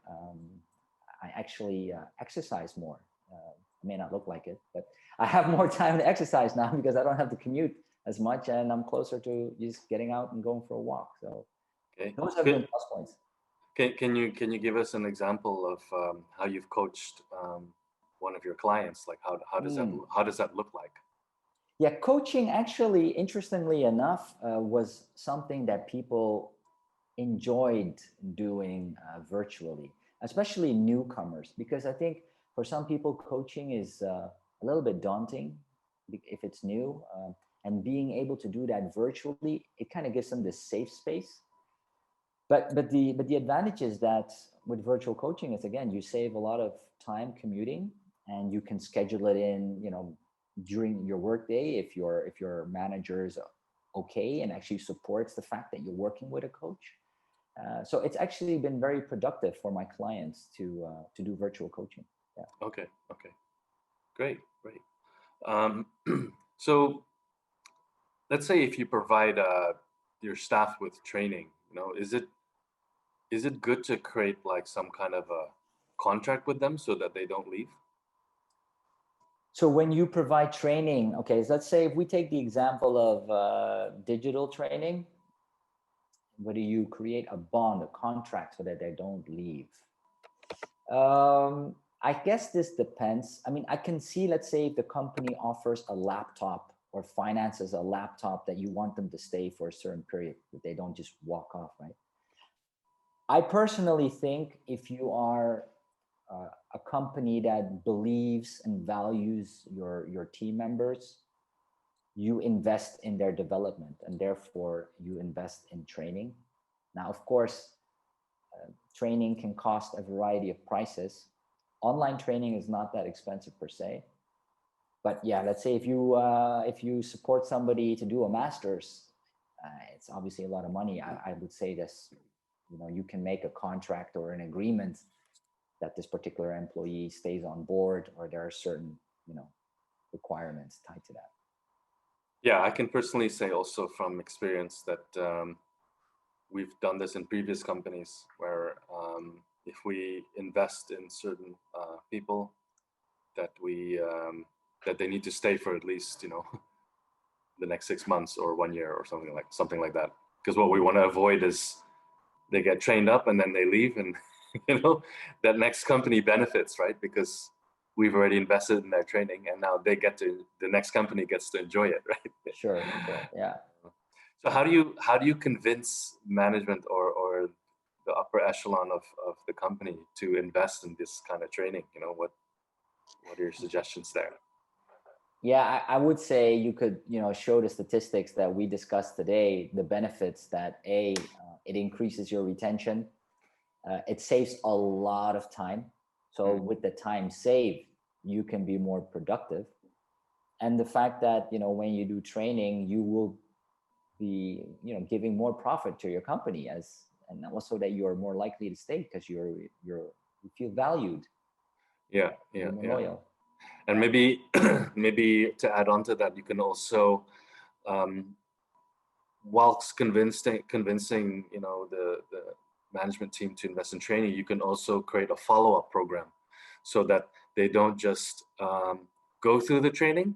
I actually exercise more. It may not look like it, but I have more time to exercise now because I don't have to commute as much, and I'm closer to just getting out and going for a walk. So those have been plus points. Can you give us an example of how you've coached one of your clients? Like how does that look like? Yeah, coaching actually, interestingly enough, was something that people enjoyed doing virtually, especially newcomers, because I think for some people coaching is a little bit daunting if it's new, and being able to do that virtually, it kind of gives them this safe space. But the advantage is that with virtual coaching is, again, you save a lot of time commuting, and you can schedule it in, during your workday if your manager is okay and actually supports the fact that you're working with a coach. So it's actually been very productive for my clients to do virtual coaching. Yeah. Okay. Great. So let's say if you provide your staff with training, is it good to create like some kind of a contract with them so that they don't leave? So when you provide training, okay, so let's say if we take the example of digital training, whether you create a bond, a contract, so that they don't leave. I guess this depends. I mean, I can see, let's say if the company offers a laptop or finances a laptop that you want them to stay for a certain period, that they don't just walk off, right? I personally think if you are a company that believes and values your team members, you invest in their development, and therefore you invest in training. Now, of course, training can cost a variety of prices. Online training is not that expensive per se. But yeah, let's say if you support somebody to do a master's, it's obviously a lot of money. I would say this, you can make a contract or an agreement that this particular employee stays on board, or there are certain, requirements tied to that. Yeah, I can personally say also from experience that we've done this in previous companies where if we invest in certain people, that that they need to stay for at least the next 6 months or 1 year or something like that. Because what we want to avoid is they get trained up and then they leave, and that next company benefits, right? Because we've already invested in their training, and now the next company gets to enjoy it, right? Sure, yeah. So how do you convince management or the upper echelon of the company to invest in this kind of training? What are your suggestions there? Yeah, I would say you could, show the statistics that we discussed today, the benefits that it increases your retention. It saves a lot of time. So with the time saved, you can be more productive. And the fact that, when you do training, you will be, giving more profit to your company, and also that you are more likely to stay because you feel valued. Yeah. More loyal. And maybe to add on to that, you can also, whilst convincing the management team to invest in training, you can also create a follow-up program so that they don't just go through the training,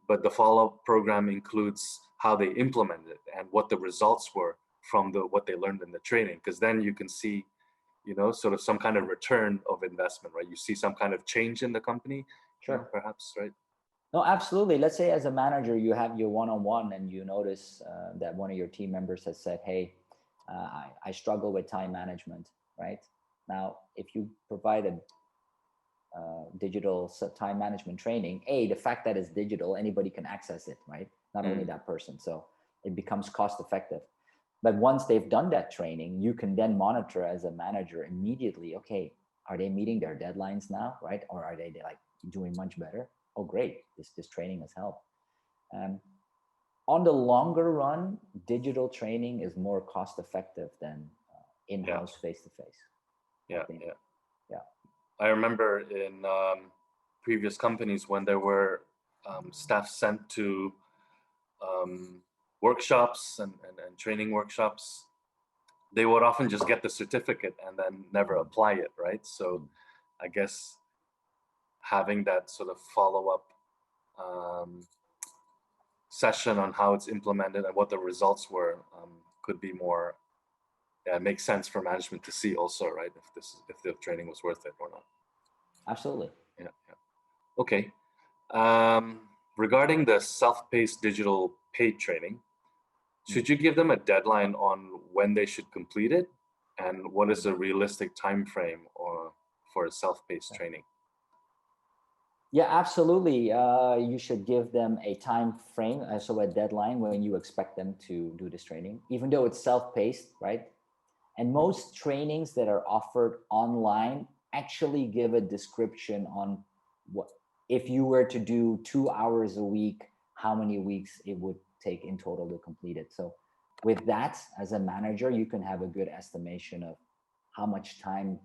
but the follow-up program includes how they implement it and what the results were from what they learned in the training, because then you can see sort of some kind of return of investment, right? You see some kind of change in the company. Sure. Perhaps, right? No, absolutely. Let's say as a manager, you have your one-on-one and you notice that one of your team members has said, hey, I struggle with time management, right? Now, if you provide a digital time management training, the fact that it's digital, anybody can access it, right? Not only that person. So it becomes cost effective. But once they've done that training, you can then monitor as a manager immediately, okay, are they meeting their deadlines now, right? Or are they like doing much better? Oh, great, this training has helped. On the longer run, digital training is more cost effective than in-house face-to-face. Yeah. I remember in previous companies when there were staff sent to workshops and training workshops, they would often just get the certificate and then never apply it, right? So I guess having that sort of follow-up session on how it's implemented and what the results were could be more, it makes sense for management to see also, right? If the training was worth it or not. Absolutely. Yeah. Okay. Regarding the self-paced digital paid training, should you give them a deadline on when they should complete it? And what is a realistic time frame for a self-paced training? Yeah, absolutely. You should give them a time frame, so a deadline when you expect them to do this training, even though it's self-paced, right? And most trainings that are offered online actually give a description on what, if you were to do 2 hours a week, how many weeks it would take in total to complete it. So with that, as a manager, you can have a good estimation of how much time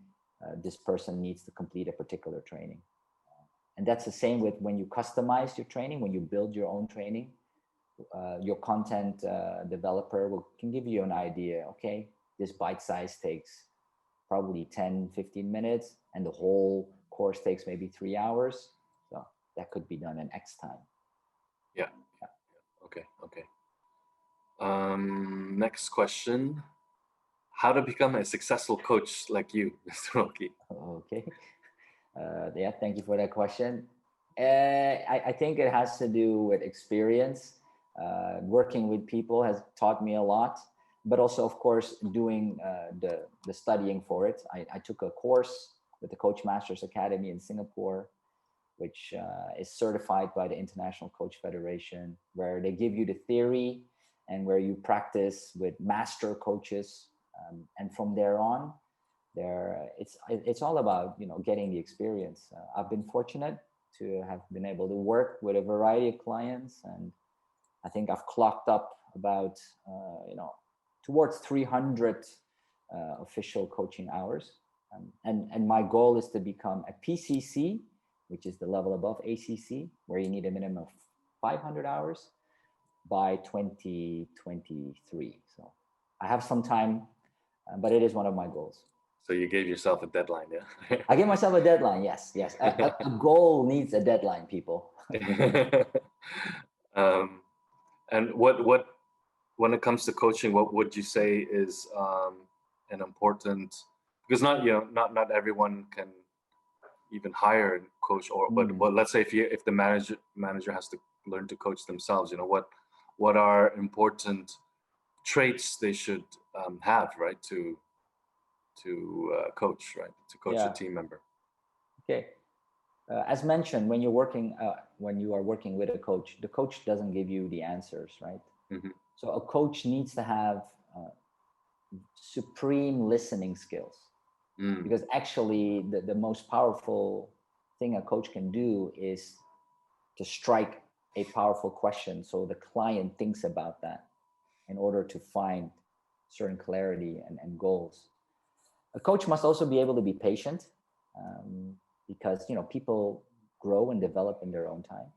this person needs to complete a particular training. And that's the same with when you customize your training, when you build your own training, your content developer can give you an idea. Okay, this bite size takes probably 10, 15 minutes and the whole course takes maybe 3 hours. So that could be done in X time. Yeah. Okay. Next question. How to become a successful coach like you, Mr. Oky? Okay. Yeah, thank you for that question. I think it has to do with experience. Working with people has taught me a lot, but also, of course, doing the studying for it. I took a course with the Coach Masters Academy in Singapore, which is certified by the International Coach Federation, where they give you the theory and where you practice with master coaches. And from there on, it's all about getting the experience. I've been fortunate to have been able to work with a variety of clients, and I think I've clocked up about towards 300 official coaching hours, and my goal is to become a PCC, which is the level above ACC, where you need a minimum of 500 hours by 2023. So I have some time, but it is one of my goals. So you gave yourself a deadline, yeah? I gave myself a deadline, yes. A goal needs a deadline, people. And what when it comes to coaching, what would you say is an important, because not everyone can even hire a coach, but let's say if the manager has to learn to coach themselves, what are important traits they should have, right, to coach, right, to coach a team member. Okay. As mentioned, when you are working with a coach, the coach doesn't give you the answers, right? Mm-hmm. So a coach needs to have supreme listening skills. Because actually the most powerful thing a coach can do is to strike a powerful question so the client thinks about that in order to find certain clarity and goals. A coach must also be able to be patient, because people grow and develop in their own time.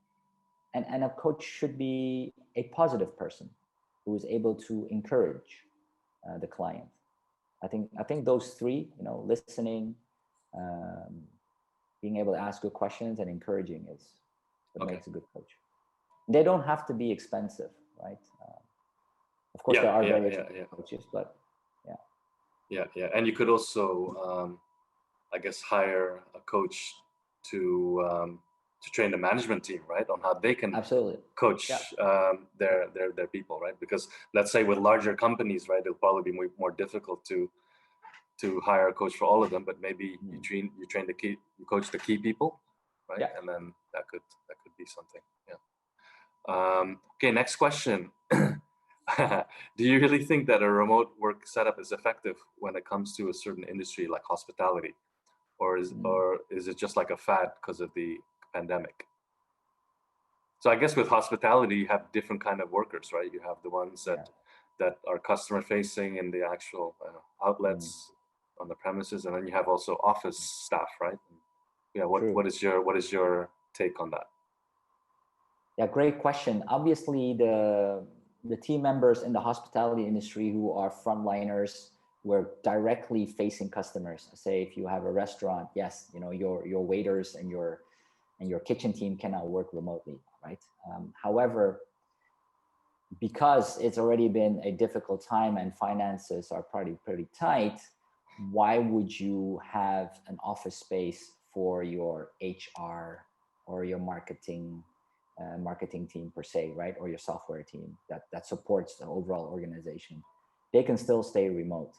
And a coach should be a positive person who is able to encourage the client. I think those three, listening, being able to ask good questions, and encouraging is what makes a good coach. They don't have to be expensive, right? Of course, there are very expensive coaches, but yeah. And you could also, I guess, hire a coach to train the management team, right, on how they can coach their people, right? Because let's say with larger companies, right, it'll probably be more difficult to hire a coach for all of them, but maybe you coach the key people, right? Yeah. And then that could be something. Yeah. Okay, next question. Do you really think that a remote work setup is effective when it comes to a certain industry like hospitality, or is it just like a fad because of the pandemic? So I guess with hospitality, you have different kind of workers, right? You have the ones that are customer facing in the actual outlets on the premises, and then you have also office staff, right? Yeah. What is your take on that? Yeah, great question. Obviously, the team members in the hospitality industry who are frontliners, who are directly facing customers. Say if you have a restaurant, yes, your waiters and your kitchen team cannot work remotely, right? However, because it's already been a difficult time and finances are pretty tight, why would you have an office space for your HR or your marketing team per se, right? Or your software team that supports the overall organization? They can still stay remote.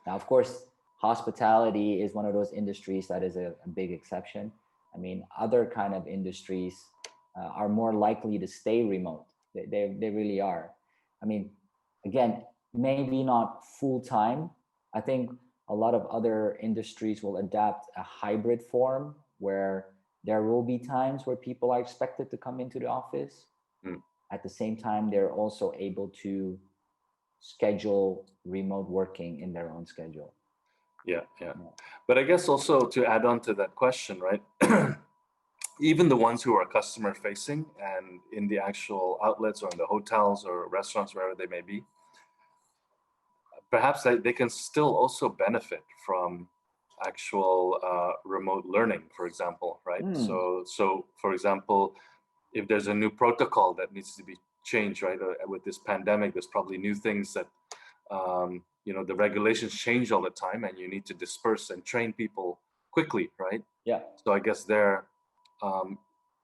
Now, of course, hospitality is one of those industries that is a big exception. I mean, other kind of industries are more likely to stay remote. They really are. I mean, again, maybe not full time. I think a lot of other industries will adapt a hybrid form where there will be times where people are expected to come into the office. At the same time, they're also able to schedule remote working in their own schedule. Yeah. But I guess also to add on to that question, right? Even the ones who are customer facing and in the actual outlets or in the hotels or restaurants, wherever they may be, perhaps they can still also benefit from actual remote learning, for example, right? So for example, if there's a new protocol that needs to be changed, right? With this pandemic, there's probably new things that, the regulations change all the time and you need to disperse and train people quickly, right? Yeah. So I guess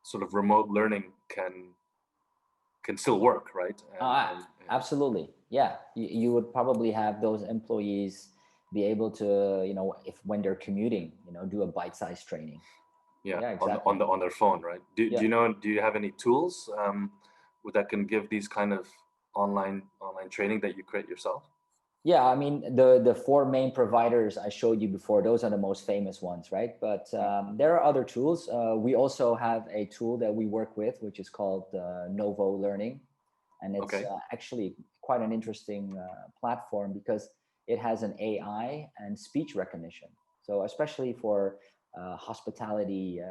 sort of remote learning can still work, right? Absolutely. Yeah. You would probably have those employees be able to, if when they're commuting, do a bite-sized training. Yeah, exactly. on their phone, right? Do you have any tools that can give these kind of online training that you create yourself? Yeah, I mean, the four main providers I showed you before, those are the most famous ones, right? But there are other tools. We also have a tool that we work with, which is called Novo Learning. And it's actually quite an interesting platform because it has an AI and speech recognition. So especially for hospitality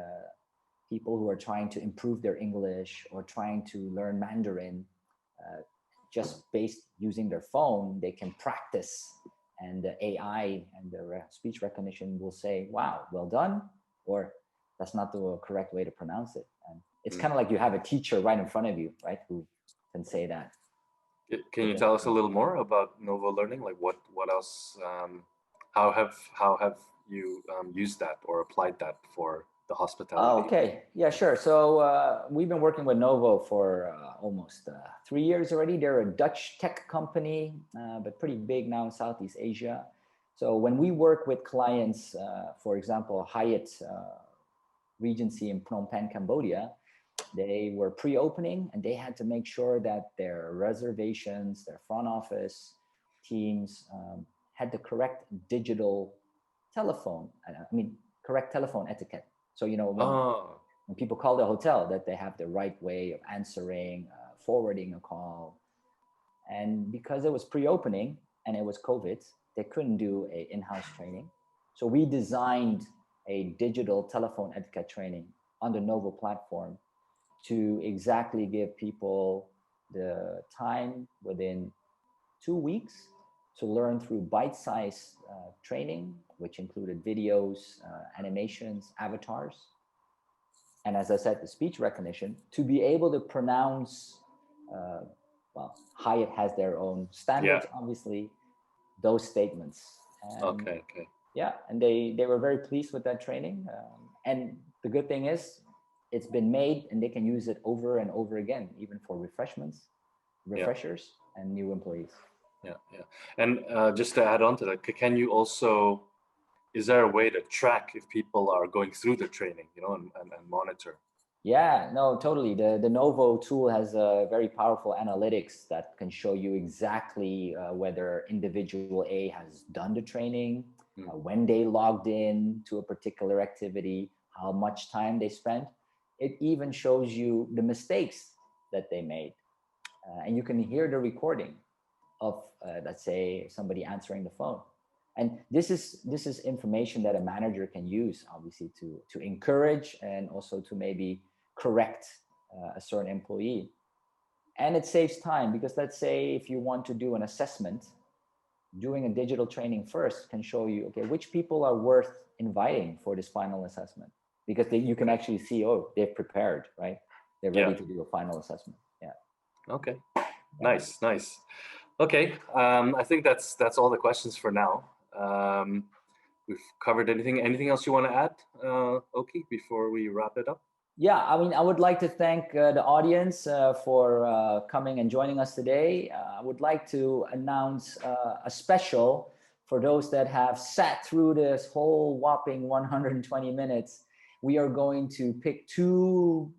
people who are trying to improve their English or trying to learn Mandarin, just based using their phone, they can practice, and the AI and the speech recognition will say, wow, well done, or that's not the correct way to pronounce it. And it's kind of like you have a teacher right in front of you, right, who can say that. Can you tell us a little more about Novo Learning? Like what else, how have you used that or applied that for the hospitality? Oh, okay. Yeah, sure. So we've been working with Novo for almost 3 years already. They're a Dutch tech company, but pretty big now in Southeast Asia. So when we work with clients, for example, Hyatt Regency in Phnom Penh, Cambodia, they were pre-opening and they had to make sure that their reservations, their front office teams had the correct digital telephone, correct telephone etiquette. So, Oh, when people call the hotel, that they have the right way of answering, forwarding a call. And because it was pre-opening and it was COVID, they couldn't do a in-house training. So we designed a digital telephone etiquette training on the Novo platform to exactly give people the time within 2 weeks to learn through bite-sized training, which included videos, animations, avatars. And as I said, the speech recognition, to be able to pronounce, Hyatt has their own standards, obviously, those statements. And okay. yeah, and they were very pleased with that training. And the good thing is, it's been made and they can use it over and over again, even for refreshers, and new employees. Yeah. And just to add on to that, can you also, is there a way to track if people are going through the training, and monitor? Yeah, no, totally. The Novo tool has a very powerful analytics that can show you exactly whether individual A has done the training, when they logged in to a particular activity, how much time they spent. It even shows you the mistakes that they made. And you can hear the recording of, let's say, somebody answering the phone. And this is information that a manager can use, obviously, to encourage and also to maybe correct a certain employee. And it saves time, because let's say if you want to do an assessment, doing a digital training first can show you, okay, which people are worth inviting for this final assessment, because you can actually see, they've prepared, right? They're ready to do a final assessment. Yeah. Okay. Nice. Okay. I think that's all the questions for now. We've covered anything else you want to add, Oky, before we wrap it up? Yeah, I would like to thank the audience for coming and joining us today. I would like to announce a special for those that have sat through this whole whopping 120 minutes. We are going to pick 2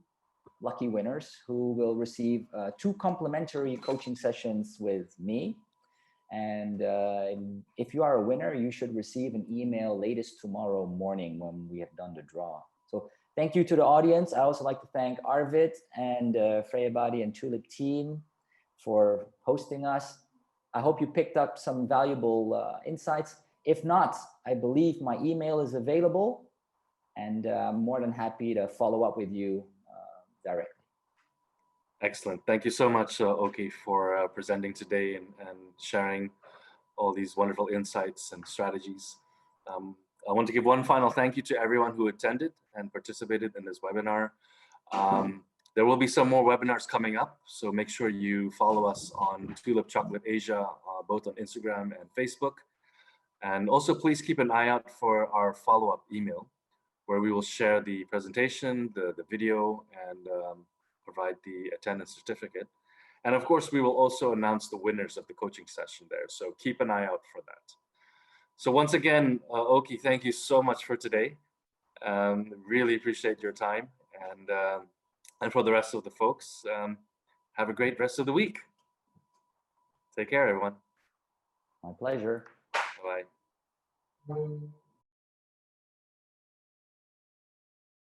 lucky winners who will receive 2 complimentary coaching sessions with me. And if you are a winner, you should receive an email latest tomorrow morning when we have done the draw. So thank you to the audience. I also like to thank Arvid and Freya Badi and Tulip team for hosting us. I hope you picked up some valuable insights. If not, I believe my email is available, and I'm more than happy to follow up with you directly. Excellent. Thank you so much, Oky, for presenting today and sharing all these wonderful insights and strategies. I want to give one final thank you to everyone who attended and participated in this webinar. There will be some more webinars coming up, so make sure you follow us on Tulip Chocolate Asia, both on Instagram and Facebook. And also please keep an eye out for our follow-up email, where we will share the presentation, the video, and provide the attendance certificate. And of course, we will also announce the winners of the coaching session there. So keep an eye out for that. So once again, Oky, thank you so much for today. Really appreciate your time. And for the rest of the folks, have a great rest of the week. Take care, everyone. My pleasure. Bye-bye.